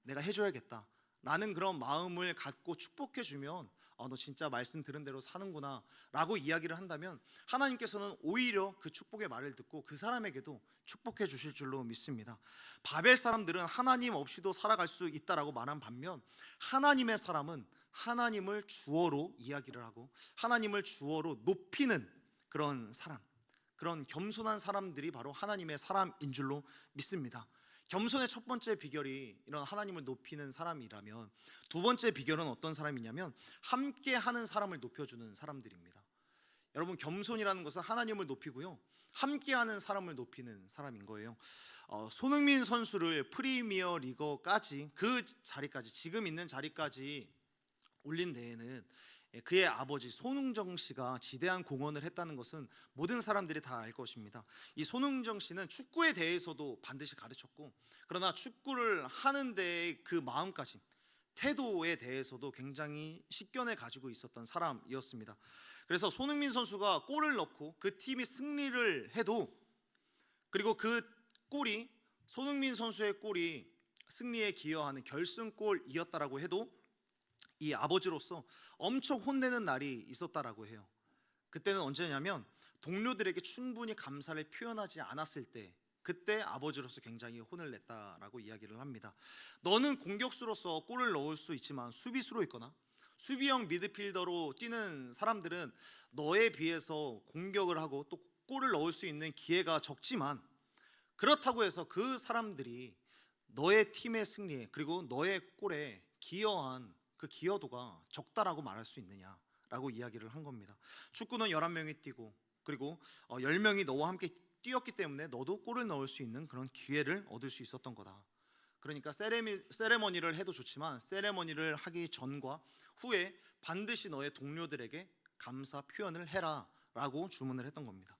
내가 해줘야겠다 라는 그런 마음을 갖고 축복해 주면, 너 진짜 말씀 들은 대로 사는구나 라고 이야기를 한다면 하나님께서는 오히려 그 축복의 말을 듣고 그 사람에게도 축복해 주실 줄로 믿습니다. 바벨 사람들은 하나님 없이도 살아갈 수 있다라고 말한 반면, 하나님의 사람은 하나님을 주어로 이야기를 하고 하나님을 주어로 높이는 그런 사람, 그런 겸손한 사람들이 바로 하나님의 사람인 줄로 믿습니다. 겸손의 첫 번째 비결이 이런 하나님을 높이는 사람이라면, 두 번째 비결은 어떤 사람이냐면 함께 하는 사람을 높여주는 사람들입니다. 여러분, 겸손이라는 것은 하나님을 높이고요, 함께 하는 사람을 높이는 사람인 거예요. 손흥민 선수를 프리미어 리거까지, 그 자리까지, 지금 있는 자리까지 올린 데에는 그의 아버지 손흥정 씨가 지대한 공헌을 했다는 것은 모든 사람들이 다 알 것입니다. 이 손흥정 씨는 축구에 대해서도 반드시 가르쳤고, 그러나 축구를 하는데 그 마음가짐, 태도에 대해서도 굉장히 식견을 가지고 있었던 사람이었습니다. 그래서 손흥민 선수가 골을 넣고 그 팀이 승리를 해도, 그리고 그 골이, 손흥민 선수의 골이 승리에 기여하는 결승골이었다라고 해도 이 아버지로서 엄청 혼내는 날이 있었다라고 해요. 그때는 언제냐면 동료들에게 충분히 감사를 표현하지 않았을 때, 그때 아버지로서 굉장히 혼을 냈다라고 이야기를 합니다. 너는 공격수로서 골을 넣을 수 있지만 수비수로 있거나 수비형 미드필더로 뛰는 사람들은 너에 비해서 공격을 하고 또 골을 넣을 수 있는 기회가 적지만, 그렇다고 해서 그 사람들이 너의 팀의 승리에 그리고 너의 골에 기여한 그 기여도가 적다라고 말할 수 있느냐라고 이야기를 한 겁니다. 축구는 11명이 뛰고 그리고 10명이 너와 함께 뛰었기 때문에 너도 골을 넣을 수 있는 그런 기회를 얻을 수 있었던 거다. 그러니까 세레머니를 해도 좋지만 세레머니를 하기 전과 후에 반드시 너의 동료들에게 감사 표현을 해라 라고 주문을 했던 겁니다.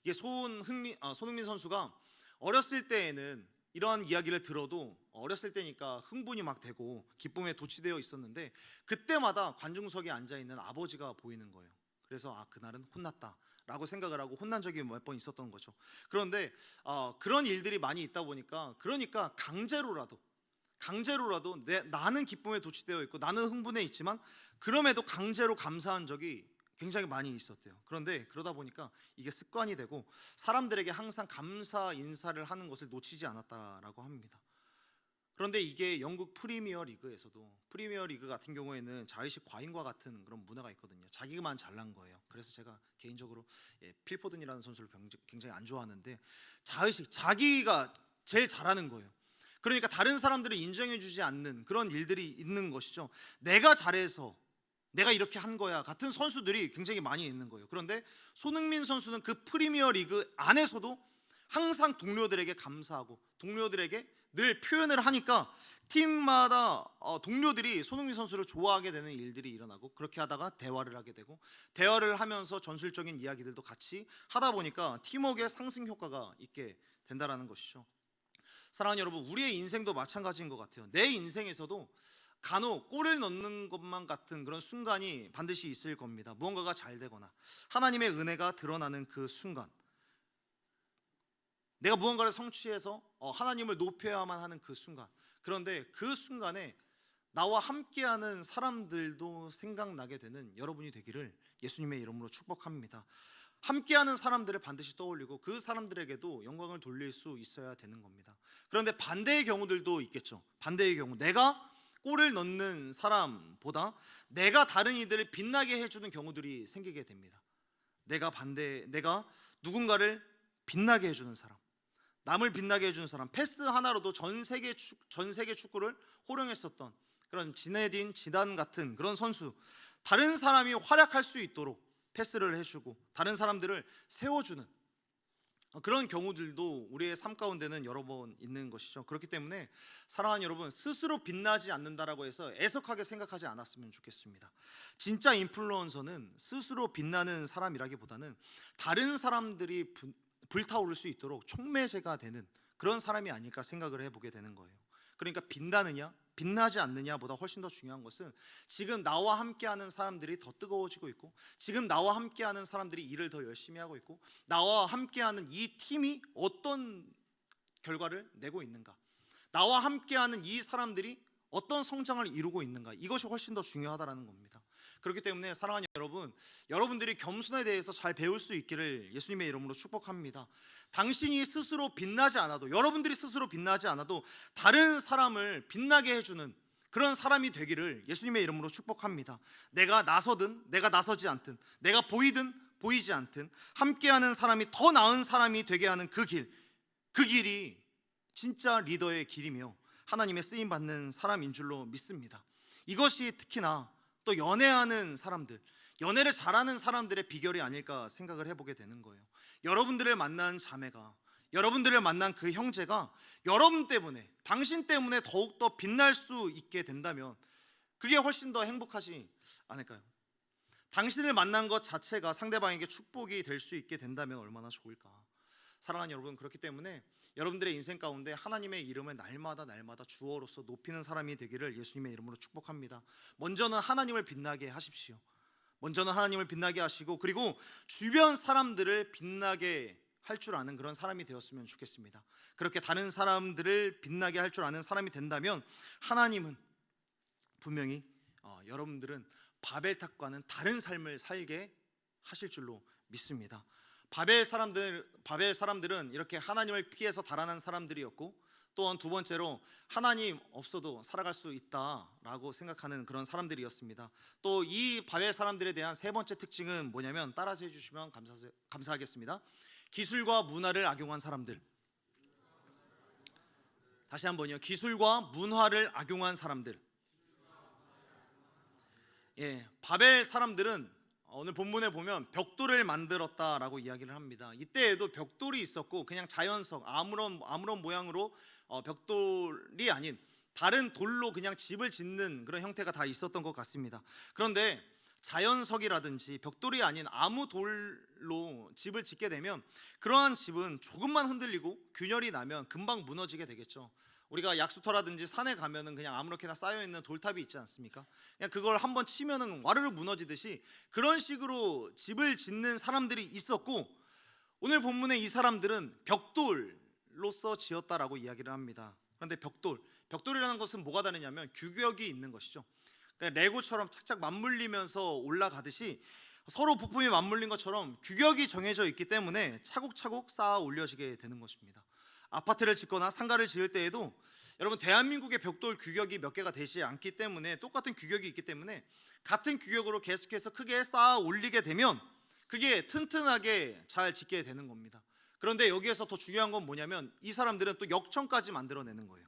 이게 손흥민 선수가 어렸을 때에는 이러한 이야기를 들어도, 어렸을 때니까 흥분이 막 되고 기쁨에 도취되어 있었는데, 그때마다 관중석에 앉아있는 아버지가 보이는 거예요. 그래서 그날은 혼났다 라고 생각을 하고 혼난 적이 몇 번 있었던 거죠. 그런데 그런 일들이 많이 있다 보니까, 그러니까 강제로라도 나는 기쁨에 도취되어 있고 나는 흥분해 있지만 그럼에도 강제로 감사한 적이 굉장히 많이 있었대요. 그런데 그러다 보니까 이게 습관이 되고 사람들에게 항상 감사 인사를 하는 것을 놓치지 않았다라고 합니다. 그런데 이게 영국 프리미어 리그 같은 경우에는 자의식 과잉과 같은 그런 문화가 있거든요. 자기만 잘난 거예요. 그래서 제가 개인적으로 필포든이라는 선수를 굉장히 안 좋아하는데, 자기가 제일 잘하는 거예요. 그러니까 다른 사람들을 인정해주지 않는 그런 일들이 있는 것이죠. 내가 잘해서 내가 이렇게 한 거야 같은 선수들이 굉장히 많이 있는 거예요. 그런데 손흥민 선수는 그 프리미어 리그 안에서도 항상 동료들에게 감사하고 동료들에게 늘 표현을 하니까 팀마다 동료들이 손흥민 선수를 좋아하게 되는 일들이 일어나고, 그렇게 하다가 대화를 하게 되고, 대화를 하면서 전술적인 이야기들도 같이 하다 보니까 팀워크의 상승 효과가 있게 된다라는 것이죠. 사랑하는 여러분, 우리의 인생도 마찬가지인 것 같아요. 내 인생에서도 간혹 골을 넣는 것만 같은 그런 순간이 반드시 있을 겁니다. 무언가가 잘 되거나 하나님의 은혜가 드러나는 그 순간, 내가 무언가를 성취해서 하나님을 높여야만 하는 그 순간, 그런데 그 순간에 나와 함께하는 사람들도 생각나게 되는 여러분이 되기를 예수님의 이름으로 축복합니다. 함께하는 사람들을 반드시 떠올리고 그 사람들에게도 영광을 돌릴 수 있어야 되는 겁니다. 그런데 반대의 경우들도 있겠죠. 반대의 경우, 내가 골을 넣는 사람보다 내가 다른 이들을 빛나게 해주는 경우들이 생기게 됩니다. 내가 누군가를 빛나게 해주는 사람, 남을 빛나게 해주는 사람, 패스 하나로도 전 세계 축구를 호령했었던 그런 지네딘 지단 같은 그런 선수, 다른 사람이 활약할 수 있도록 패스를 해주고 다른 사람들을 세워주는 그런 경우들도 우리의 삶 가운데는 여러 번 있는 것이죠. 그렇기 때문에 사랑하는 여러분, 스스로 빛나지 않는다라고 해서 애석하게 생각하지 않았으면 좋겠습니다. 진짜 인플루언서는 스스로 빛나는 사람이라기보다는 다른 사람들이 불타오를 수 있도록 촉매제가 되는 그런 사람이 아닐까 생각을 해보게 되는 거예요. 그러니까 빛나느냐 빛나지 않느냐보다 훨씬 더 중요한 것은 지금 나와 함께하는 사람들이 더 뜨거워지고 있고, 지금 나와 함께하는 사람들이 일을 더 열심히 하고 있고, 나와 함께하는 이 팀이 어떤 결과를 내고 있는가, 나와 함께하는 이 사람들이 어떤 성장을 이루고 있는가, 이것이 훨씬 더 중요하다는 겁니다. 그렇기 때문에 사랑하는 여러분, 여러분들이 겸손에 대해서 잘 배울 수 있기를 예수님의 이름으로 축복합니다. 당신이 스스로 빛나지 않아도, 여러분들이 스스로 빛나지 않아도 다른 사람을 빛나게 해주는 그런 사람이 되기를 예수님의 이름으로 축복합니다. 내가 나서든 내가 나서지 않든, 내가 보이든 보이지 않든 함께하는 사람이 더 나은 사람이 되게 하는 그 길이 진짜 리더의 길이며 하나님의 쓰임받는 사람인 줄로 믿습니다. 이것이 특히나 또 연애하는 사람들, 연애를 잘하는 사람들의 비결이 아닐까 생각을 해보게 되는 거예요. 여러분들을 만난 자매가, 여러분들을 만난 그 형제가 여러분 때문에, 당신 때문에 더욱더 빛날 수 있게 된다면 그게 훨씬 더 행복하지 않을까요? 당신을 만난 것 자체가 상대방에게 축복이 될 수 있게 된다면 얼마나 좋을까. 사랑하는 여러분, 그렇기 때문에 여러분들의 인생 가운데 하나님의 이름을 날마다 주어로서 높이는 사람이 되기를 예수님의 이름으로 축복합니다. 먼저는 하나님을 빛나게 하십시오. 먼저는 하나님을 빛나게 하시고, 그리고 주변 사람들을 빛나게 할 줄 아는 그런 사람이 되었으면 좋겠습니다. 그렇게 다른 사람들을 빛나게 할 줄 아는 사람이 된다면 하나님은 분명히 여러분들은 바벨탑과는 다른 삶을 살게 하실 줄로 믿습니다. 바벨 사람들은 이렇게 하나님을 피해서 달아난 사람들이었고, 또한 두 번째로 하나님 없어도 살아갈 수 있다라고 생각하는 그런 사람들이었습니다. 또 이 바벨 사람들에 대한 세 번째 특징은 뭐냐면, 따라서 해주시면 감사하겠습니다. 기술과 문화를 악용한 사람들. 다시 한번요. 기술과 문화를 악용한 사람들. 바벨 사람들은 오늘 본문에 보면 벽돌을 만들었다라고 이야기를 합니다. 이때에도 벽돌이 있었고, 그냥 자연석 아무런 모양으로 벽돌이 아닌 다른 돌로 그냥 집을 짓는 그런 형태가 다 있었던 것 같습니다. 그런데 자연석이라든지 벽돌이 아닌 아무 돌로 집을 짓게 되면 그러한 집은 조금만 흔들리고 균열이 나면 금방 무너지게 되겠죠. 우리가 약수터라든지 산에 가면은 그냥 아무렇게나 쌓여있는 돌탑이 있지 않습니까? 그냥 그걸 한번 치면은 와르르 무너지듯이 그런 식으로 집을 짓는 사람들이 있었고, 오늘 본문에 이 사람들은 벽돌로서 지었다라고 이야기를 합니다. 그런데 벽돌이라는 것은 뭐가 다르냐면 규격이 있는 것이죠. 그러니까 레고처럼 착착 맞물리면서 올라가듯이 서로 부품이 맞물린 것처럼 규격이 정해져 있기 때문에 차곡차곡 쌓아 올려지게 되는 것입니다. 아파트를 짓거나 상가를 지을 때에도 여러분, 대한민국의 벽돌 규격이 몇 개가 되지 않기 때문에, 똑같은 규격이 있기 때문에 같은 규격으로 계속해서 크게 쌓아 올리게 되면 그게 튼튼하게 잘 짓게 되는 겁니다. 그런데 여기에서 더 중요한 건 뭐냐면, 이 사람들은 또 역청까지 만들어내는 거예요.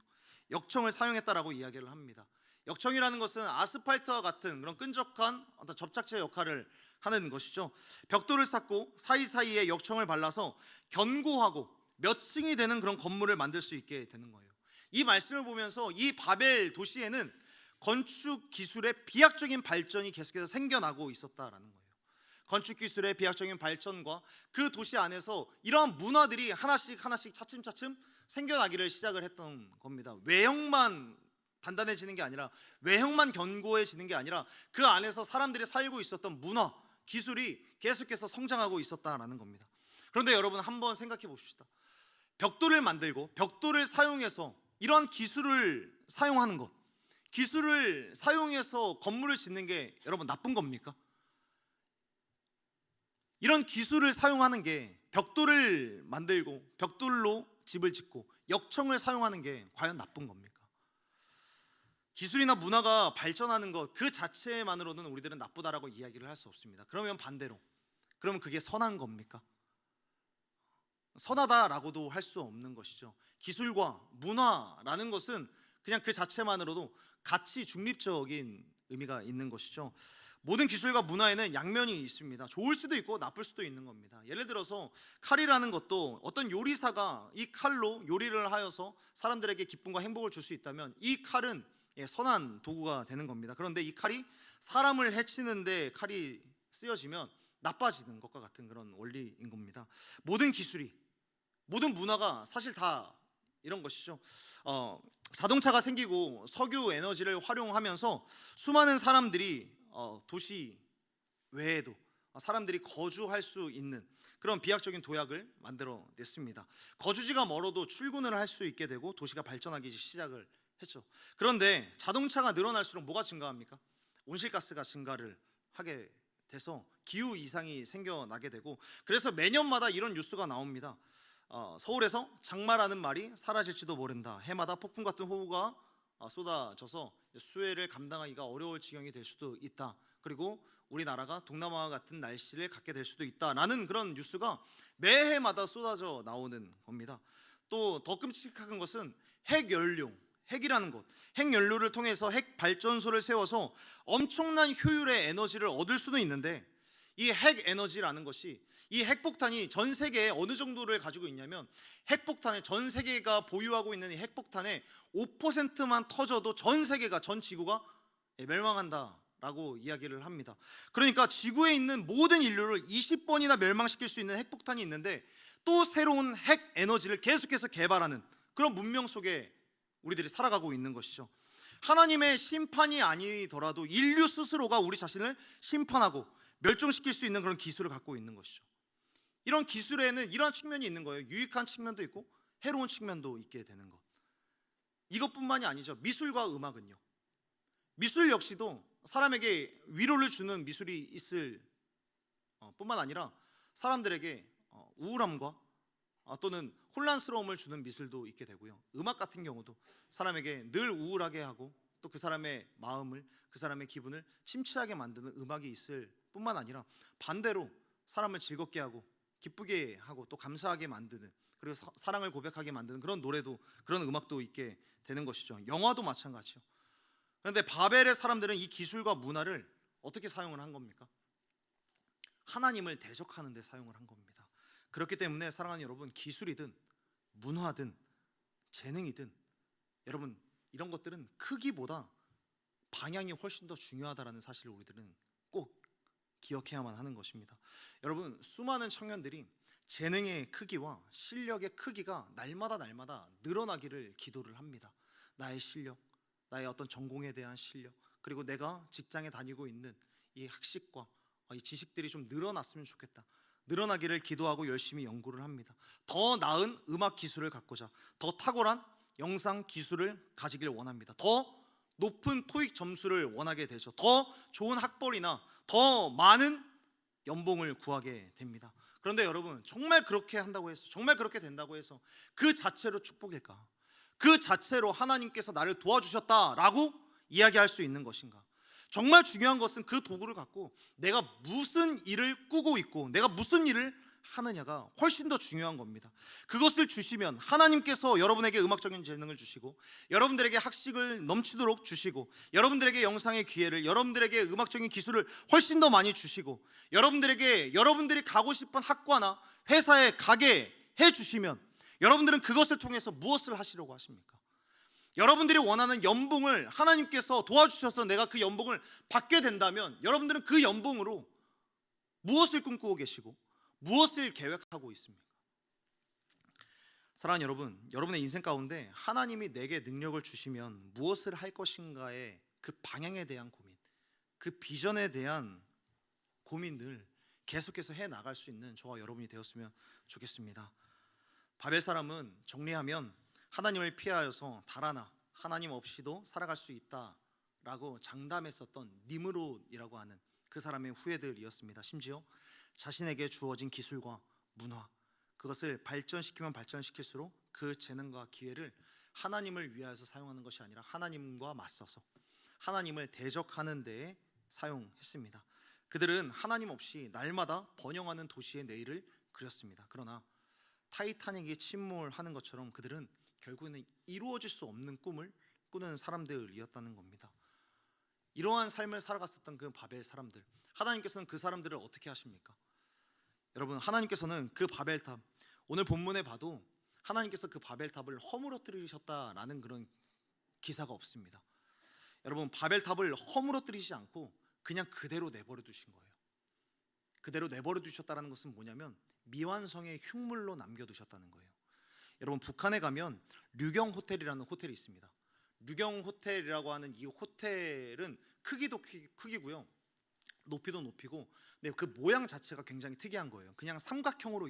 역청을 사용했다라고 이야기를 합니다. 역청이라는 것은 아스팔트와 같은 그런 끈적한 어떤 접착제 역할을 하는 것이죠. 벽돌을 쌓고 사이사이에 역청을 발라서 견고하고 몇 층이 되는 그런 건물을 만들 수 있게 되는 거예요. 이 말씀을 보면서 이 바벨 도시에는 건축 기술의 비약적인 발전이 계속해서 생겨나고 있었다라는 거예요. 건축 기술의 비약적인 발전과 그 도시 안에서 이러한 문화들이 하나씩 차츰차츰 생겨나기를 시작을 했던 겁니다. 외형만 단단해지는 게 아니라, 외형만 견고해지는 게 아니라 그 안에서 사람들이 살고 있었던 문화, 기술이 계속해서 성장하고 있었다라는 겁니다. 그런데 여러분, 한번 생각해 봅시다. 벽돌을 만들고 벽돌을 사용해서 이러한 기술을 사용하는 것, 기술을 사용해서 건물을 짓는 게 여러분 나쁜 겁니까? 이런 기술을 사용하는 게, 벽돌을 만들고 벽돌로 집을 짓고 역청을 사용하는 게 과연 나쁜 겁니까? 기술이나 문화가 발전하는 것 그 자체만으로는 우리들은 나쁘다라고 이야기를 할 수 없습니다. 그러면 반대로, 그러면 그게 선한 겁니까? 선하다라고도 할 수 없는 것이죠. 기술과 문화라는 것은 그냥 그 자체만으로도 가치 중립적인 의미가 있는 것이죠. 모든 기술과 문화에는 양면이 있습니다. 좋을 수도 있고 나쁠 수도 있는 겁니다. 예를 들어서 칼이라는 것도 어떤 요리사가 이 칼로 요리를 하여서 사람들에게 기쁨과 행복을 줄 수 있다면 이 칼은 선한 도구가 되는 겁니다. 그런데 이 칼이 사람을 해치는데 칼이 쓰여지면 나빠지는 것과 같은 그런 원리인 겁니다. 모든 기술이, 모든 문화가 사실 다 이런 것이죠. 자동차가 생기고 석유 에너지를 활용하면서 수많은 사람들이 도시 외에도 사람들이 거주할 수 있는 그런 비약적인 도약을 만들어냈습니다. 거주지가 멀어도 출근을 할 수 있게 되고 도시가 발전하기 시작을 했죠. 그런데 자동차가 늘어날수록 뭐가 증가합니까? 온실가스가 증가를 하게 돼서 기후 이상이 생겨나게 되고, 그래서 매년마다 이런 뉴스가 나옵니다. 서울에서 장마라는 말이 사라질지도 모른다. 해마다 폭풍 같은 호우가 쏟아져서 수해를 감당하기가 어려울 지경이 될 수도 있다. 그리고 우리나라가 동남아와 같은 날씨를 갖게 될 수도 있다라는 그런 뉴스가 매해마다 쏟아져 나오는 겁니다. 또 더 끔찍한 것은 핵연료, 핵이라는 것, 핵연료를 통해서 핵 발전소를 세워서 엄청난 효율의 에너지를 얻을 수도 있는데, 이 핵에너지라는 것이, 이 핵폭탄이 전 세계에 어느 정도를 가지고 있냐면, 핵폭탄에, 전 세계가 보유하고 있는 이 핵폭탄의 5%만 터져도 전 세계가, 전 지구가 멸망한다라고 이야기를 합니다. 그러니까 지구에 있는 모든 인류를 20번이나 멸망시킬 수 있는 핵폭탄이 있는데, 또 새로운 핵에너지를 계속해서 개발하는 그런 문명 속에 우리들이 살아가고 있는 것이죠. 하나님의 심판이 아니더라도 인류 스스로가 우리 자신을 심판하고 멸종시킬 수 있는 그런 기술을 갖고 있는 것이죠. 이런 기술에는 이러한 측면이 있는 거예요. 유익한 측면도 있고 해로운 측면도 있게 되는 것. 이것뿐만이 아니죠. 미술과 음악은요. 미술 역시도 사람에게 위로를 주는 미술이 있을 뿐만 아니라 사람들에게 우울함과 또는 혼란스러움을 주는 미술도 있게 되고요. 음악 같은 경우도 사람에게 늘 우울하게 하고 또 그 사람의 마음을, 그 사람의 기분을 침체하게 만드는 음악이 있을 뿐만 아니라 반대로 사람을 즐겁게 하고 기쁘게 하고 또 감사하게 만드는, 그리고 사랑을 고백하게 만드는 그런 노래도, 그런 음악도 있게 되는 것이죠. 영화도 마찬가지죠. 그런데 바벨의 사람들은 이 기술과 문화를 어떻게 사용을 한 겁니까? 하나님을 대적하는 데 사용을 한 겁니다. 그렇기 때문에 사랑하는 여러분, 기술이든 문화든 재능이든 여러분, 이런 것들은 크기보다 방향이 훨씬 더 중요하다는 사실을 우리들은 꼭 기억해야만 하는 것입니다. 여러분, 수많은 청년들이 재능의 크기와 실력의 크기가 날마다 늘어나기를 기도를 합니다. 나의 실력, 나의 어떤 전공에 대한 실력, 그리고 내가 직장에 다니고 있는 이 학식과 이 지식들이 좀 늘어났으면 좋겠다. 늘어나기를 기도하고 열심히 연구를 합니다. 더 나은 음악 기술을 갖고자, 더 탁월한 영상 기술을 가지길 원합니다. 더 높은 토익 점수를 원하게 되죠. 더 좋은 학벌이나 더 많은 연봉을 구하게 됩니다. 그런데 여러분, 정말 그렇게 한다고 해서, 정말 그렇게 된다고 해서 그 자체로 축복일까? 그 자체로 하나님께서 나를 도와주셨다라고 이야기할 수 있는 것인가? 정말 중요한 것은 그 도구를 갖고 내가 무슨 일을 꾸고 있고 내가 무슨 일을 하느냐가 훨씬 더 중요한 겁니다. 그것을 주시면 하나님께서 여러분에게 음악적인 재능을 주시고, 여러분들에게 학식을 넘치도록 주시고, 여러분들에게 영상의 기회를, 여러분들에게 음악적인 기술을 훨씬 더 많이 주시고, 여러분들에게 여러분들이 가고 싶은 학과나 회사에 가게 해주시면 여러분들은 그것을 통해서 무엇을 하시려고 하십니까? 여러분들이 원하는 연봉을 하나님께서 도와주셔서 내가 그 연봉을 받게 된다면 여러분들은 그 연봉으로 무엇을 꿈꾸고 계시고 무엇을 계획하고 있습니까? 사랑하는 여러분, 여러분의 인생 가운데 하나님이 내게 능력을 주시면 무엇을 할 것인가의 그 방향에 대한 고민, 그 비전에 대한 고민들 계속해서 해나갈 수 있는 저와 여러분이 되었으면 좋겠습니다. 바벨 사람은 정리하면 하나님을 피하여서 달아나 하나님 없이도 살아갈 수 있다라고 장담했었던 니므롯이라고 하는 그 사람의 후예들이었습니다. 심지어 자신에게 주어진 기술과 문화, 그것을 발전시키면 발전시킬수록 그 재능과 기회를 하나님을 위하여서 사용하는 것이 아니라 하나님과 맞서서 하나님을 대적하는 데에 사용했습니다. 그들은 하나님 없이 날마다 번영하는 도시의 내일을 그렸습니다. 그러나 타이타닉이 침몰하는 것처럼 그들은 결국에는 이루어질 수 없는 꿈을 꾸는 사람들이었다는 겁니다. 이러한 삶을 살아갔었던 그 바벨 사람들, 하나님께서는 그 사람들을 어떻게 하십니까? 여러분, 하나님께서는 그 바벨탑, 오늘 본문에 봐도 하나님께서 그 바벨탑을 허물어뜨리셨다라는 그런 기사가 없습니다. 여러분, 바벨탑을 허물어뜨리지 않고 그냥 그대로 내버려 두신 거예요. 그대로 내버려 두셨다는 것은 뭐냐면 미완성의 흉물로 남겨두셨다는 거예요. 여러분, 북한에 가면 류경 호텔이라는 호텔이 있습니다. 류경 호텔이라고 하는 이 호텔은 크기도 크기고요, 높이도 높이고, 네, 그 모양 자체가 굉장히 특이한 거예요. 그냥 삼각형으로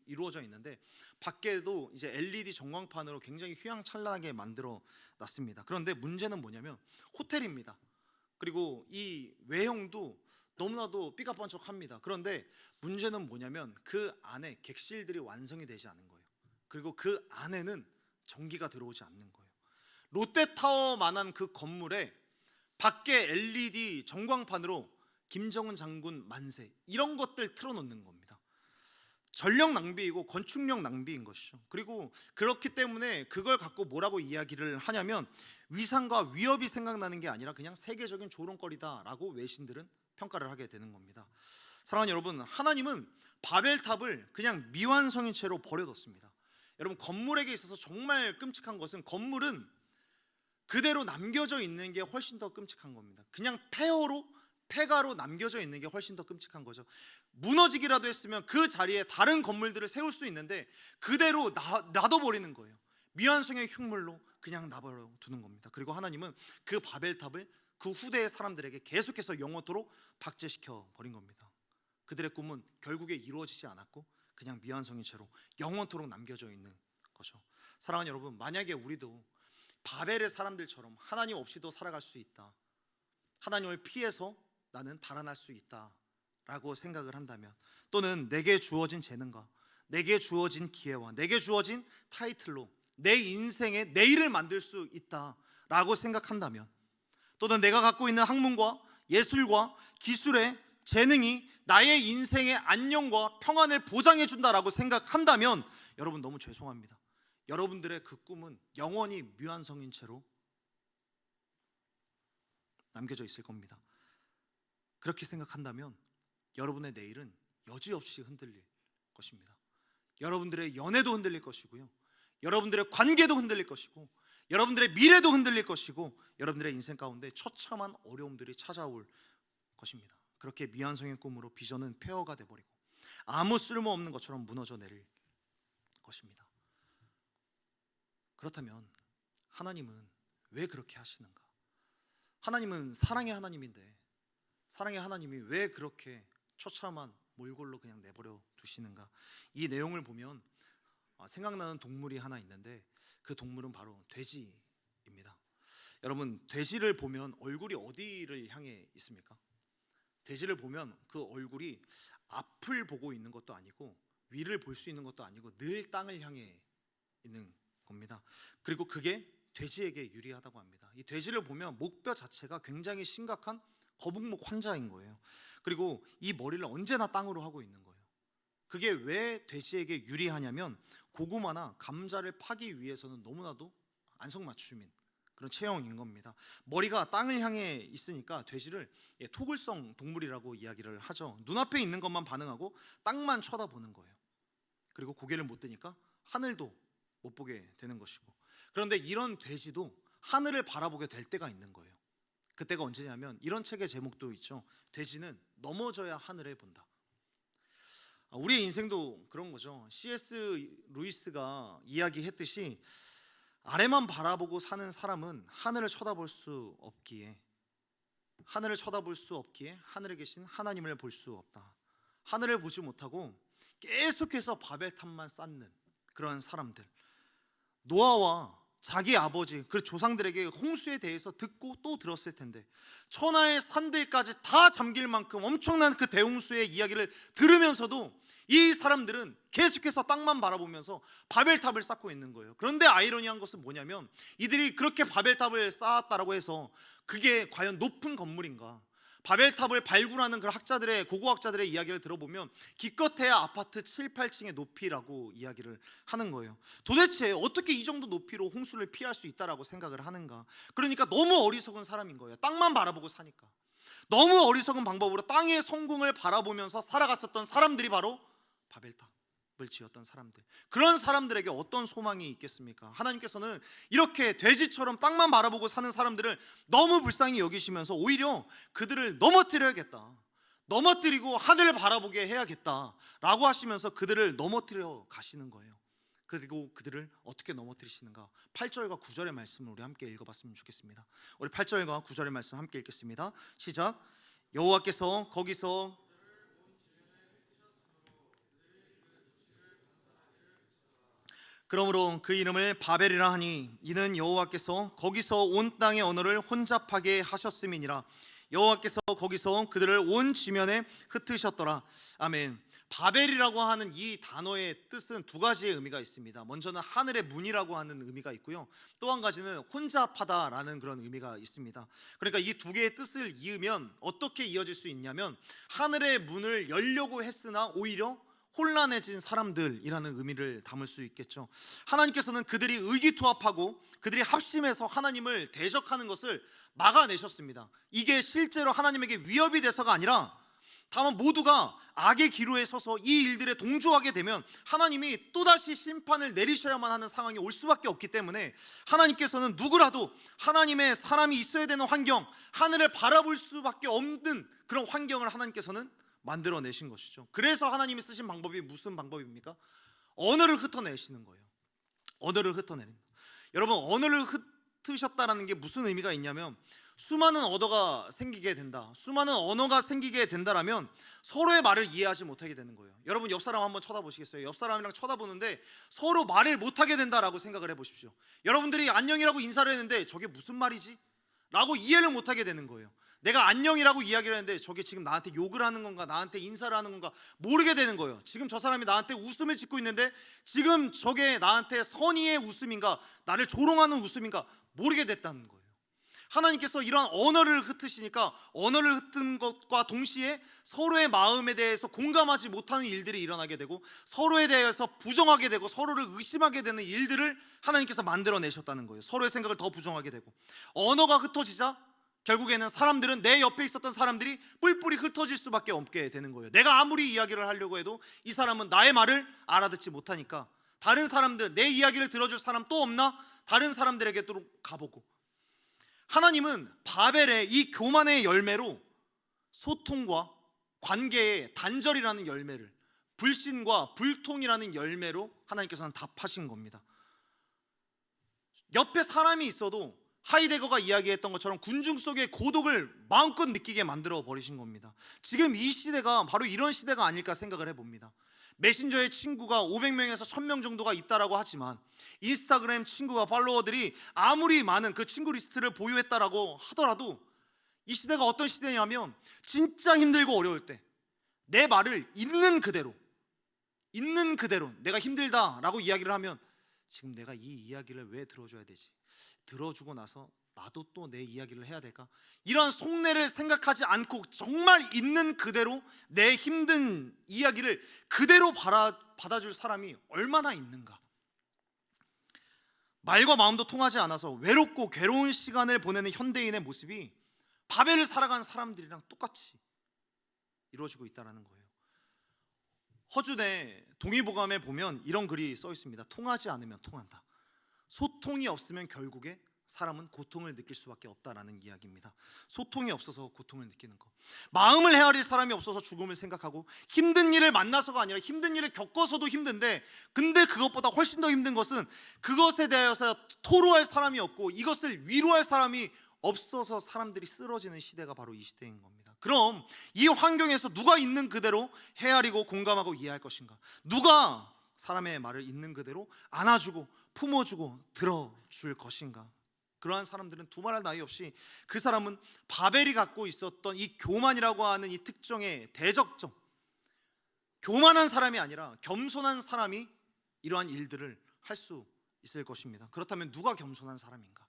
이루어져 있는데 밖에도 이제 LED 전광판으로 굉장히 휘황찬란하게 만들어 놨습니다. 그런데 문제는 뭐냐면 호텔입니다. 그리고 이 외형도 너무나도 삐까뻔쩍합니다. 그런데 문제는 뭐냐면 그 안에 객실들이 완성이 되지 않은 거예요. 그리고 그 안에는 전기가 들어오지 않는 거예요. 롯데타워만한 그 건물에 밖에 LED 전광판으로 김정은 장군 만세 이런 것들 틀어놓는 겁니다. 전력 낭비이고 건축력 낭비인 것이죠. 그리고 그렇기 때문에 그걸 갖고 뭐라고 이야기를 하냐면 위상과 위협이 생각나는 게 아니라 그냥 세계적인 조롱거리다라고 외신들은 평가를 하게 되는 겁니다. 사랑하는 여러분, 하나님은 바벨탑을 그냥 미완성인 채로 버려뒀습니다. 여러분, 건물에게 있어서 정말 끔찍한 것은 건물은 그대로 남겨져 있는 게 훨씬 더 끔찍한 겁니다. 그냥 폐가로 남겨져 있는 게 훨씬 더 끔찍한 거죠. 무너지기라도 했으면 그 자리에 다른 건물들을 세울 수 있는데 그대로 놔둬버리는 거예요. 미완성의 흉물로 그냥 놔버려 두는 겁니다. 그리고 하나님은 그 바벨탑을 그 후대의 사람들에게 계속해서 영원토록 박제시켜 버린 겁니다. 그들의 꿈은 결국에 이루어지지 않았고 그냥 미완성인 채로 영원토록 남겨져 있는 거죠. 사랑하는 여러분, 만약에 우리도 바벨의 사람들처럼 하나님 없이도 살아갈 수 있다, 하나님을 피해서 나는 달아날 수 있다 라고 생각을 한다면, 또는 내게 주어진 재능과 내게 주어진 기회와 내게 주어진 타이틀로 내 인생의 내일을 만들 수 있다 라고 생각한다면, 또는 내가 갖고 있는 학문과 예술과 기술의 재능이 나의 인생의 안녕과 평안을 보장해 준다라고 생각한다면 여러분, 너무 죄송합니다. 여러분들의 그 꿈은 영원히 미완성인 채로 남겨져 있을 겁니다. 그렇게 생각한다면 여러분의 내일은 여지없이 흔들릴 것입니다. 여러분들의 연애도 흔들릴 것이고요, 여러분들의 관계도 흔들릴 것이고, 여러분들의 미래도 흔들릴 것이고, 여러분들의 인생 가운데 처참한 어려움들이 찾아올 것입니다. 그렇게 미완성의 꿈으로 비전은 폐허가 돼버리고 아무 쓸모없는 것처럼 무너져 내릴 것입니다. 그렇다면 하나님은 왜 그렇게 하시는가? 하나님은 사랑의 하나님인데 사랑의 하나님이 왜 그렇게 처참한 몰골로 그냥 내버려 두시는가? 이 내용을 보면 생각나는 동물이 하나 있는데 그 동물은 바로 돼지입니다. 여러분, 돼지를 보면 얼굴이 어디를 향해 있습니까? 돼지를 보면 그 얼굴이 앞을 보고 있는 것도 아니고 위를 볼 수 있는 것도 아니고 늘 땅을 향해 있는 겁니다. 그리고 그게 돼지에게 유리하다고 합니다. 이 돼지를 보면 목뼈 자체가 굉장히 심각한 거북목 환자인 거예요. 그리고 이 머리를 언제나 땅으로 하고 있는 거예요. 그게 왜 돼지에게 유리하냐면 고구마나 감자를 파기 위해서는 너무나도 안성맞춤인 그런 체형인 겁니다. 머리가 땅을 향해 있으니까 돼지를 토굴성 동물이라고 이야기를 하죠. 눈앞에 있는 것만 반응하고 땅만 쳐다보는 거예요. 그리고 고개를 못 드니까 하늘도 못 보게 되는 것이고, 그런데 이런 돼지도 하늘을 바라보게 될 때가 있는 거예요. 그때가 언제냐면 이런 책의 제목도 있죠. 돼지는 넘어져야 하늘을 본다. 우리의 인생도 그런 거죠. C.S. 루이스가 이야기했듯이 아래만 바라보고 사는 사람은 하늘을 쳐다볼 수 없기에 하늘에 계신 하나님을 볼 수 없다. 하늘을 보지 못하고 계속해서 바벨탑만 쌓는 그런 사람들, 노아와 자기 아버지 그 조상들에게 홍수에 대해서 듣고 또 들었을 텐데 천하의 산들까지 다 잠길 만큼 엄청난 그 대홍수의 이야기를 들으면서도 이 사람들은 계속해서 땅만 바라보면서 바벨탑을 쌓고 있는 거예요. 그런데 아이러니한 것은 뭐냐면 이들이 그렇게 바벨탑을 쌓았다라고 해서 그게 과연 높은 건물인가? 바벨탑을 발굴하는 그 고고학자들의 이야기를 들어보면 기껏해야 아파트 7, 8층의 높이라고 이야기를 하는 거예요. 도대체 어떻게 이 정도 높이로 홍수를 피할 수 있다라고 생각을 하는가? 그러니까 너무 어리석은 사람인 거예요. 땅만 바라보고 사니까. 너무 어리석은 방법으로 땅의 성공을 바라보면서 살아갔었던 사람들이 바로 바벨탑을 지었던 사람들. 그런 사람들에게 어떤 소망이 있겠습니까? 하나님께서는 이렇게 돼지처럼 땅만 바라보고 사는 사람들을 너무 불쌍히 여기시면서 오히려 그들을 넘어뜨리고 하늘을 바라보게 해야겠다라고 하시면서 그들을 넘어뜨려 가시는 거예요. 그리고 그들을 어떻게 넘어뜨리시는가? 8절과 9절의 말씀을 우리 함께 읽어봤으면 좋겠습니다. 우리 8절과 9절의 말씀 함께 읽겠습니다. 시작. 여호와께서 거기서 그러므로 그 이름을 바벨이라 하니 이는 여호와께서 거기서 온 땅의 언어를 혼잡하게 하셨음이니라. 여호와께서 거기서 그들을 온 지면에 흩으셨더라. 아멘. 바벨이라고 하는 이 단어의 뜻은 두 가지의 의미가 있습니다. 먼저는 하늘의 문이라고 하는 의미가 있고요, 또 한 가지는 혼잡하다라는 그런 의미가 있습니다. 그러니까 이 두 개의 뜻을 이으면 어떻게 이어질 수 있냐면 하늘의 문을 열려고 했으나 오히려 혼란해진 사람들이라는 의미를 담을 수 있겠죠. 하나님께서는 그들이 의기투합하고 그들이 합심해서 하나님을 대적하는 것을 막아내셨습니다. 이게 실제로 하나님에게 위협이 돼서가 아니라 다만 모두가 악의 기로에 서서 이 일들에 동조하게 되면 하나님이 또다시 심판을 내리셔야만 하는 상황이 올 수밖에 없기 때문에 하나님께서는 누구라도 하나님의 사람이 있어야 되는 환경, 하늘을 바라볼 수밖에 없는 그런 환경을 하나님께서는 만들어내신 것이죠. 그래서 하나님이 쓰신 방법이 무슨 방법입니까? 언어를 흩어내시는 거예요. 언어를 흩어내는 거. 여러분, 언어를 흩으셨다는 게 무슨 의미가 있냐면 수많은 언어가 생기게 된다라면 서로의 말을 이해하지 못하게 되는 거예요. 여러분, 옆 사람 한번 쳐다보시겠어요? 옆 사람이랑 쳐다보는데 서로 말을 못하게 된다라고 생각을 해보십시오. 여러분들이 안녕이라고 인사를 했는데 저게 무슨 말이지? 라고 이해를 못하게 되는 거예요. 내가 안녕이라고 이야기를 했는데 저게 지금 나한테 욕을 하는 건가, 나한테 인사를 하는 건가 모르게 되는 거예요. 지금 저 사람이 나한테 웃음을 짓고 있는데 지금 저게 나한테 선의의 웃음인가, 나를 조롱하는 웃음인가 모르게 됐다는 거예요. 하나님께서 이러한 언어를 흩으시니까 언어를 흩은 것과 동시에 서로의 마음에 대해서 공감하지 못하는 일들이 일어나게 되고 서로에 대해서 부정하게 되고 서로를 의심하게 되는 일들을 하나님께서 만들어내셨다는 거예요. 서로의 생각을 더 부정하게 되고 언어가 흩어지자 결국에는 사람들은, 내 옆에 있었던 사람들이 뿔뿔이 흩어질 수밖에 없게 되는 거예요. 내가 아무리 이야기를 하려고 해도 이 사람은 나의 말을 알아듣지 못하니까 다른 사람들, 내 이야기를 들어줄 사람 또 없나? 다른 사람들에게 또 가보고. 하나님은 바벨의 이 교만의 열매로 소통과 관계의 단절이라는 열매를, 불신과 불통이라는 열매로 하나님께서는 답하신 겁니다. 옆에 사람이 있어도 하이데거가 이야기했던 것처럼 군중 속의 고독을 마음껏 느끼게 만들어 버리신 겁니다. 지금 이 시대가 바로 이런 시대가 아닐까 생각을 해봅니다. 메신저의 친구가 500명에서 1000명 정도가 있다라고 하지만 인스타그램 친구와 팔로워들이 아무리 많은 그 친구 리스트를 보유했다라고 하더라도 이 시대가 어떤 시대냐면 진짜 힘들고 어려울 때 내 말을 있는 그대로 내가 힘들다라고 이야기를 하면 지금 내가 이 이야기를 왜 들어줘야 되지? 들어주고 나서 나도 또 내 이야기를 해야 될까? 이러한 속내를 생각하지 않고 정말 있는 그대로 내 힘든 이야기를 그대로 받아줄 사람이 얼마나 있는가? 말과 마음도 통하지 않아서 외롭고 괴로운 시간을 보내는 현대인의 모습이 바벨을 살아간 사람들이랑 똑같이 이루어지고 있다는 거예요. 허준의 동의보감에 보면 이런 글이 써 있습니다. 통하지 않으면 통한다. 소통이 없으면 결국에 사람은 고통을 느낄 수밖에 없다라는 이야기입니다. 소통이 없어서 고통을 느끼는 것, 마음을 헤아릴 사람이 없어서 죽음을 생각하고, 힘든 일을 만나서가 아니라 힘든 일을 겪어서도 힘든데, 근데 그것보다 훨씬 더 힘든 것은 그것에 대해서 토로할 사람이 없고 이것을 위로할 사람이 없어서 사람들이 쓰러지는 시대가 바로 이 시대인 겁니다. 그럼 이 환경에서 누가 있는 그대로 헤아리고 공감하고 이해할 것인가? 누가 사람의 말을 있는 그대로 안아주고 품어주고 들어줄 것인가? 그러한 사람들은 두말할 나위 없이 그 사람은 바벨이 갖고 있었던 이 교만이라고 하는 이 특정의 대적점, 교만한 사람이 아니라 겸손한 사람이 이러한 일들을 할 수 있을 것입니다. 그렇다면 누가 겸손한 사람인가?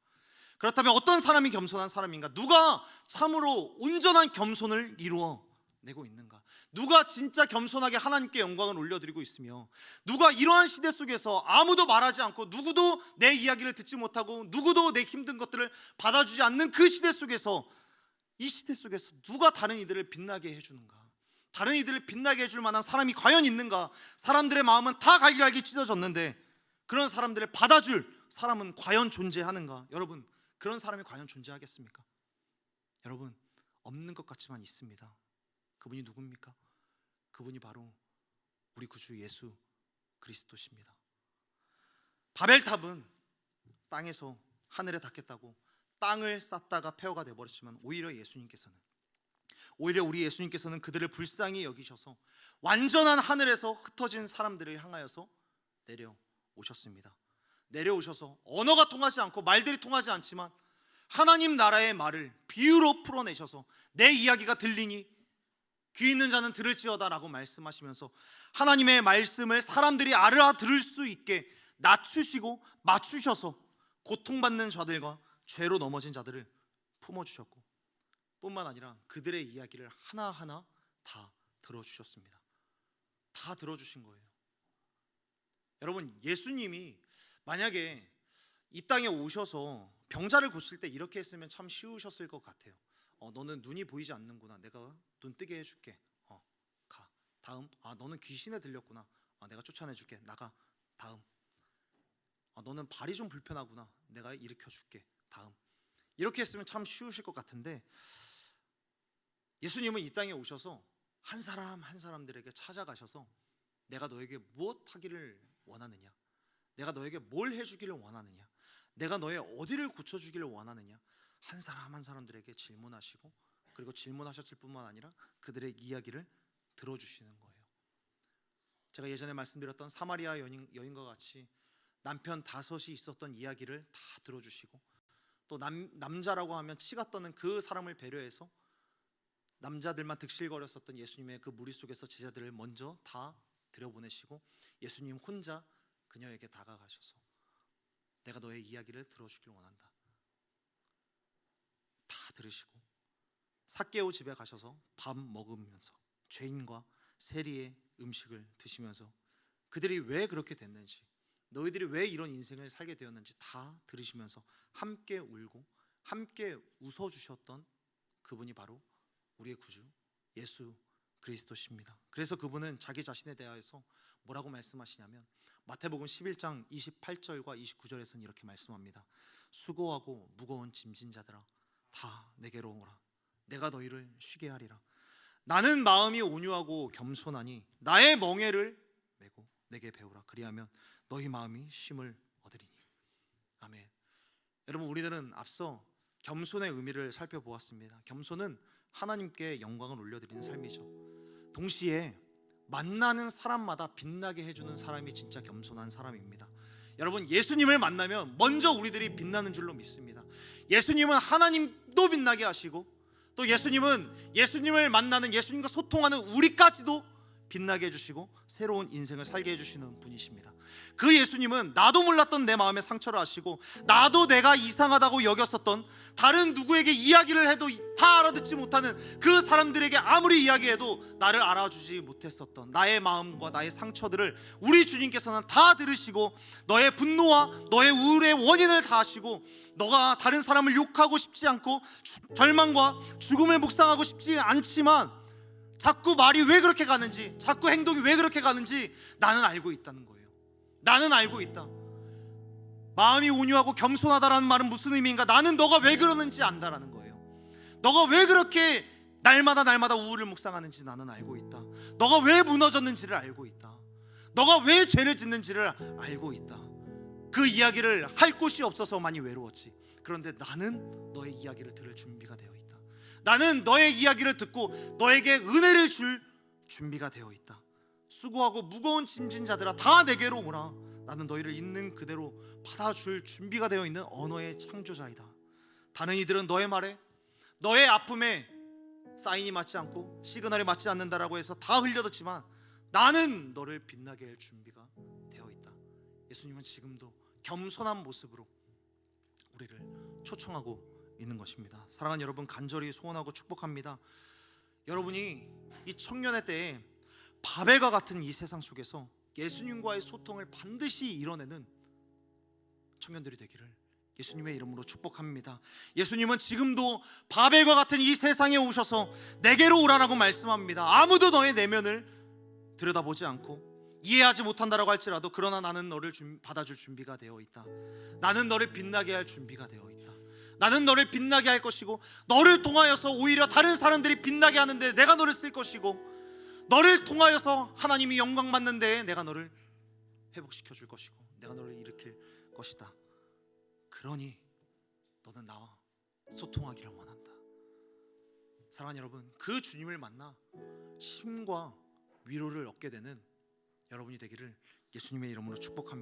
그렇다면 어떤 사람이 겸손한 사람인가? 누가 참으로 온전한 겸손을 이루어내고 있는가? 누가 진짜 겸손하게 하나님께 영광을 올려드리고 있으며, 누가 이러한 시대 속에서 아무도 말하지 않고 누구도 내 이야기를 듣지 못하고 누구도 내 힘든 것들을 받아주지 않는 그 시대 속에서, 이 시대 속에서 누가 다른 이들을 빛나게 해주는가? 다른 이들을 빛나게 해줄 만한 사람이 과연 있는가? 사람들의 마음은 다 갈기갈기 찢어졌는데 그런 사람들을 받아줄 사람은 과연 존재하는가? 여러분, 그런 사람이 과연 존재하겠습니까? 여러분, 없는 것 같지만 있습니다. 그분이 누굽니까? 그분이 바로 우리 구주 예수 그리스도십니다. 바벨탑은 땅에서 하늘에 닿겠다고 땅을 쌓다가 폐허가 되어버렸지만, 오히려 우리 예수님께서는 그들을 불쌍히 여기셔서 완전한 하늘에서 흩어진 사람들을 향하여서 내려오셨습니다. 내려오셔서 언어가 통하지 않고 말들이 통하지 않지만 하나님 나라의 말을 비유로 풀어내셔서 내 이야기가 들리니 귀 있는 자는 들을지어다 라고 말씀하시면서 하나님의 말씀을 사람들이 알아들을 수 있게 낮추시고 맞추셔서 고통받는 자들과 죄로 넘어진 자들을 품어주셨고, 뿐만 아니라 그들의 이야기를 하나하나 다 들어주셨습니다. 다 들어주신 거예요. 여러분, 예수님이 만약에 이 땅에 오셔서 병자를 고칠 때 이렇게 했으면 참 쉬우셨을 것 같아요. 너는 눈이 보이지 않는구나. 내가 눈 뜨게 해줄게. 가. 다음. 너는 귀신에 들렸구나. 내가 쫓아내줄게. 나가. 다음. 너는 발이 좀 불편하구나. 내가 일으켜줄게. 다음. 이렇게 했으면 참 쉬우실 것 같은데, 예수님은 이 땅에 오셔서 한 사람 한 사람들에게 찾아가셔서 내가 너에게 무엇 하기를 원하느냐? 내가 너에게 뭘 해주기를 원하느냐? 내가 너의 어디를 고쳐주기를 원하느냐? 한 사람 한 사람들에게 질문하시고, 그리고 질문하셨을 뿐만 아니라 그들의 이야기를 들어주시는 거예요. 제가 예전에 말씀드렸던 사마리아 여인과 같이 남편 5이 있었던 이야기를 다 들어주시고, 또 남자라고 하면 치가 떠는 그 사람을 배려해서 남자들만 득실거렸었던 예수님의 그 무리 속에서 제자들을 먼저 다 들여보내시고 예수님 혼자 그녀에게 다가가셔서 내가 너의 이야기를 들어주길 원한다. 다 들으시고 삭개오 집에 가셔서 밥 먹으면서 죄인과 세리의 음식을 드시면서 그들이 왜 그렇게 됐는지, 너희들이 왜 이런 인생을 살게 되었는지 다 들으시면서 함께 울고 함께 웃어주셨던 그분이 바로 우리의 구주 예수 그리스도십니다. 그래서 그분은 자기 자신에 대하여서 뭐라고 말씀하시냐면, 마태복음 11장 28절과 29절에서는 이렇게 말씀합니다. 수고하고 무거운 짐진 자들아 다 내게로 오라. 내가 너희를 쉬게 하리라. 나는 마음이 온유하고 겸손하니 나의 멍에를 메고 내게 배우라. 그리하면 너희 마음이 쉼을 얻으리니. 아멘. 여러분, 우리들은 앞서 겸손의 의미를 살펴보았습니다. 겸손은 하나님께 영광을 올려드리는 삶이죠. 동시에 만나는 사람마다 빛나게 해주는 사람이 진짜 겸손한 사람입니다. 여러분, 예수님을 만나면 먼저 우리들이 빛나는 줄로 믿습니다. 예수님은 하나님도 빛나게 하시고, 또 예수님은 예수님을 만나는, 예수님과 소통하는 우리까지도 빛나게 해주시고 새로운 인생을 살게 해주시는 분이십니다. 그 예수님은 나도 몰랐던 내 마음의 상처를 아시고, 나도 내가 이상하다고 여겼었던, 다른 누구에게 이야기를 해도 다 알아듣지 못하는 그 사람들에게 아무리 이야기해도 나를 알아주지 못했었던 나의 마음과 나의 상처들을 우리 주님께서는 다 들으시고, 너의 분노와 너의 우울의 원인을 다 아시고, 너가 다른 사람을 욕하고 싶지 않고 절망과 죽음을 묵상하고 싶지 않지만 자꾸 말이 왜 그렇게 가는지, 자꾸 행동이 왜 그렇게 가는지 나는 알고 있다는 거예요. 나는 알고 있다. 마음이 온유하고 겸손하다라는 말은 무슨 의미인가? 나는 너가 왜 그러는지 안다라는 거예요. 너가 왜 그렇게 날마다 우울을 묵상하는지 나는 알고 있다. 너가 왜 무너졌는지를 알고 있다. 너가 왜 죄를 짓는지를 알고 있다. 그 이야기를 할 곳이 없어서 많이 외로웠지. 그런데 나는 너의 이야기를 들을 준비가 되어 있다. 나는 너의 이야기를 듣고 너에게 은혜를 줄 준비가 되어 있다. 수고하고 무거운 짐진 자들아 다 내게로 오라. 나는 너희를 있는 그대로 받아줄 준비가 되어 있는 언어의 창조자이다. 다른 이들은 너의 말에, 너의 아픔에 사인이 맞지 않고 시그널이 맞지 않는다라고 해서 다 흘려듣지만 나는 너를 빛나게 할 준비가 되어 있다. 예수님은 지금도 겸손한 모습으로 우리를 초청하고 있는 것입니다. 사랑하는 여러분, 간절히 소원하고 축복합니다. 여러분이 이 청년의 때에 바벨과 같은 이 세상 속에서 예수님과의 소통을 반드시 이뤄내는 청년들이 되기를 예수님의 이름으로 축복합니다. 예수님은 지금도 바벨과 같은 이 세상에 오셔서 내게로 오라라고 말씀합니다. 아무도 너의 내면을 들여다보지 않고 이해하지 못한다라고 할지라도, 그러나 나는 너를 받아줄 준비가 되어 있다. 나는 너를 빛나게 할 준비가 되어 있다. 나는 너를 빛나게 할 것이고, 너를 통하여서 오히려 다른 사람들이 빛나게 하는데 내가 너를 쓸 것이고, 너를 통하여서 하나님이 영광 받는 데에 내가 너를 회복시켜 줄 것이고, 내가 너를 일으킬 것이다. 그러니 너는 나와 소통하기를 원한다. 사랑하는 여러분, 그 주님을 만나 힘과 위로를 얻게 되는 여러분이 되기를 예수님의 이름으로 축복합니다.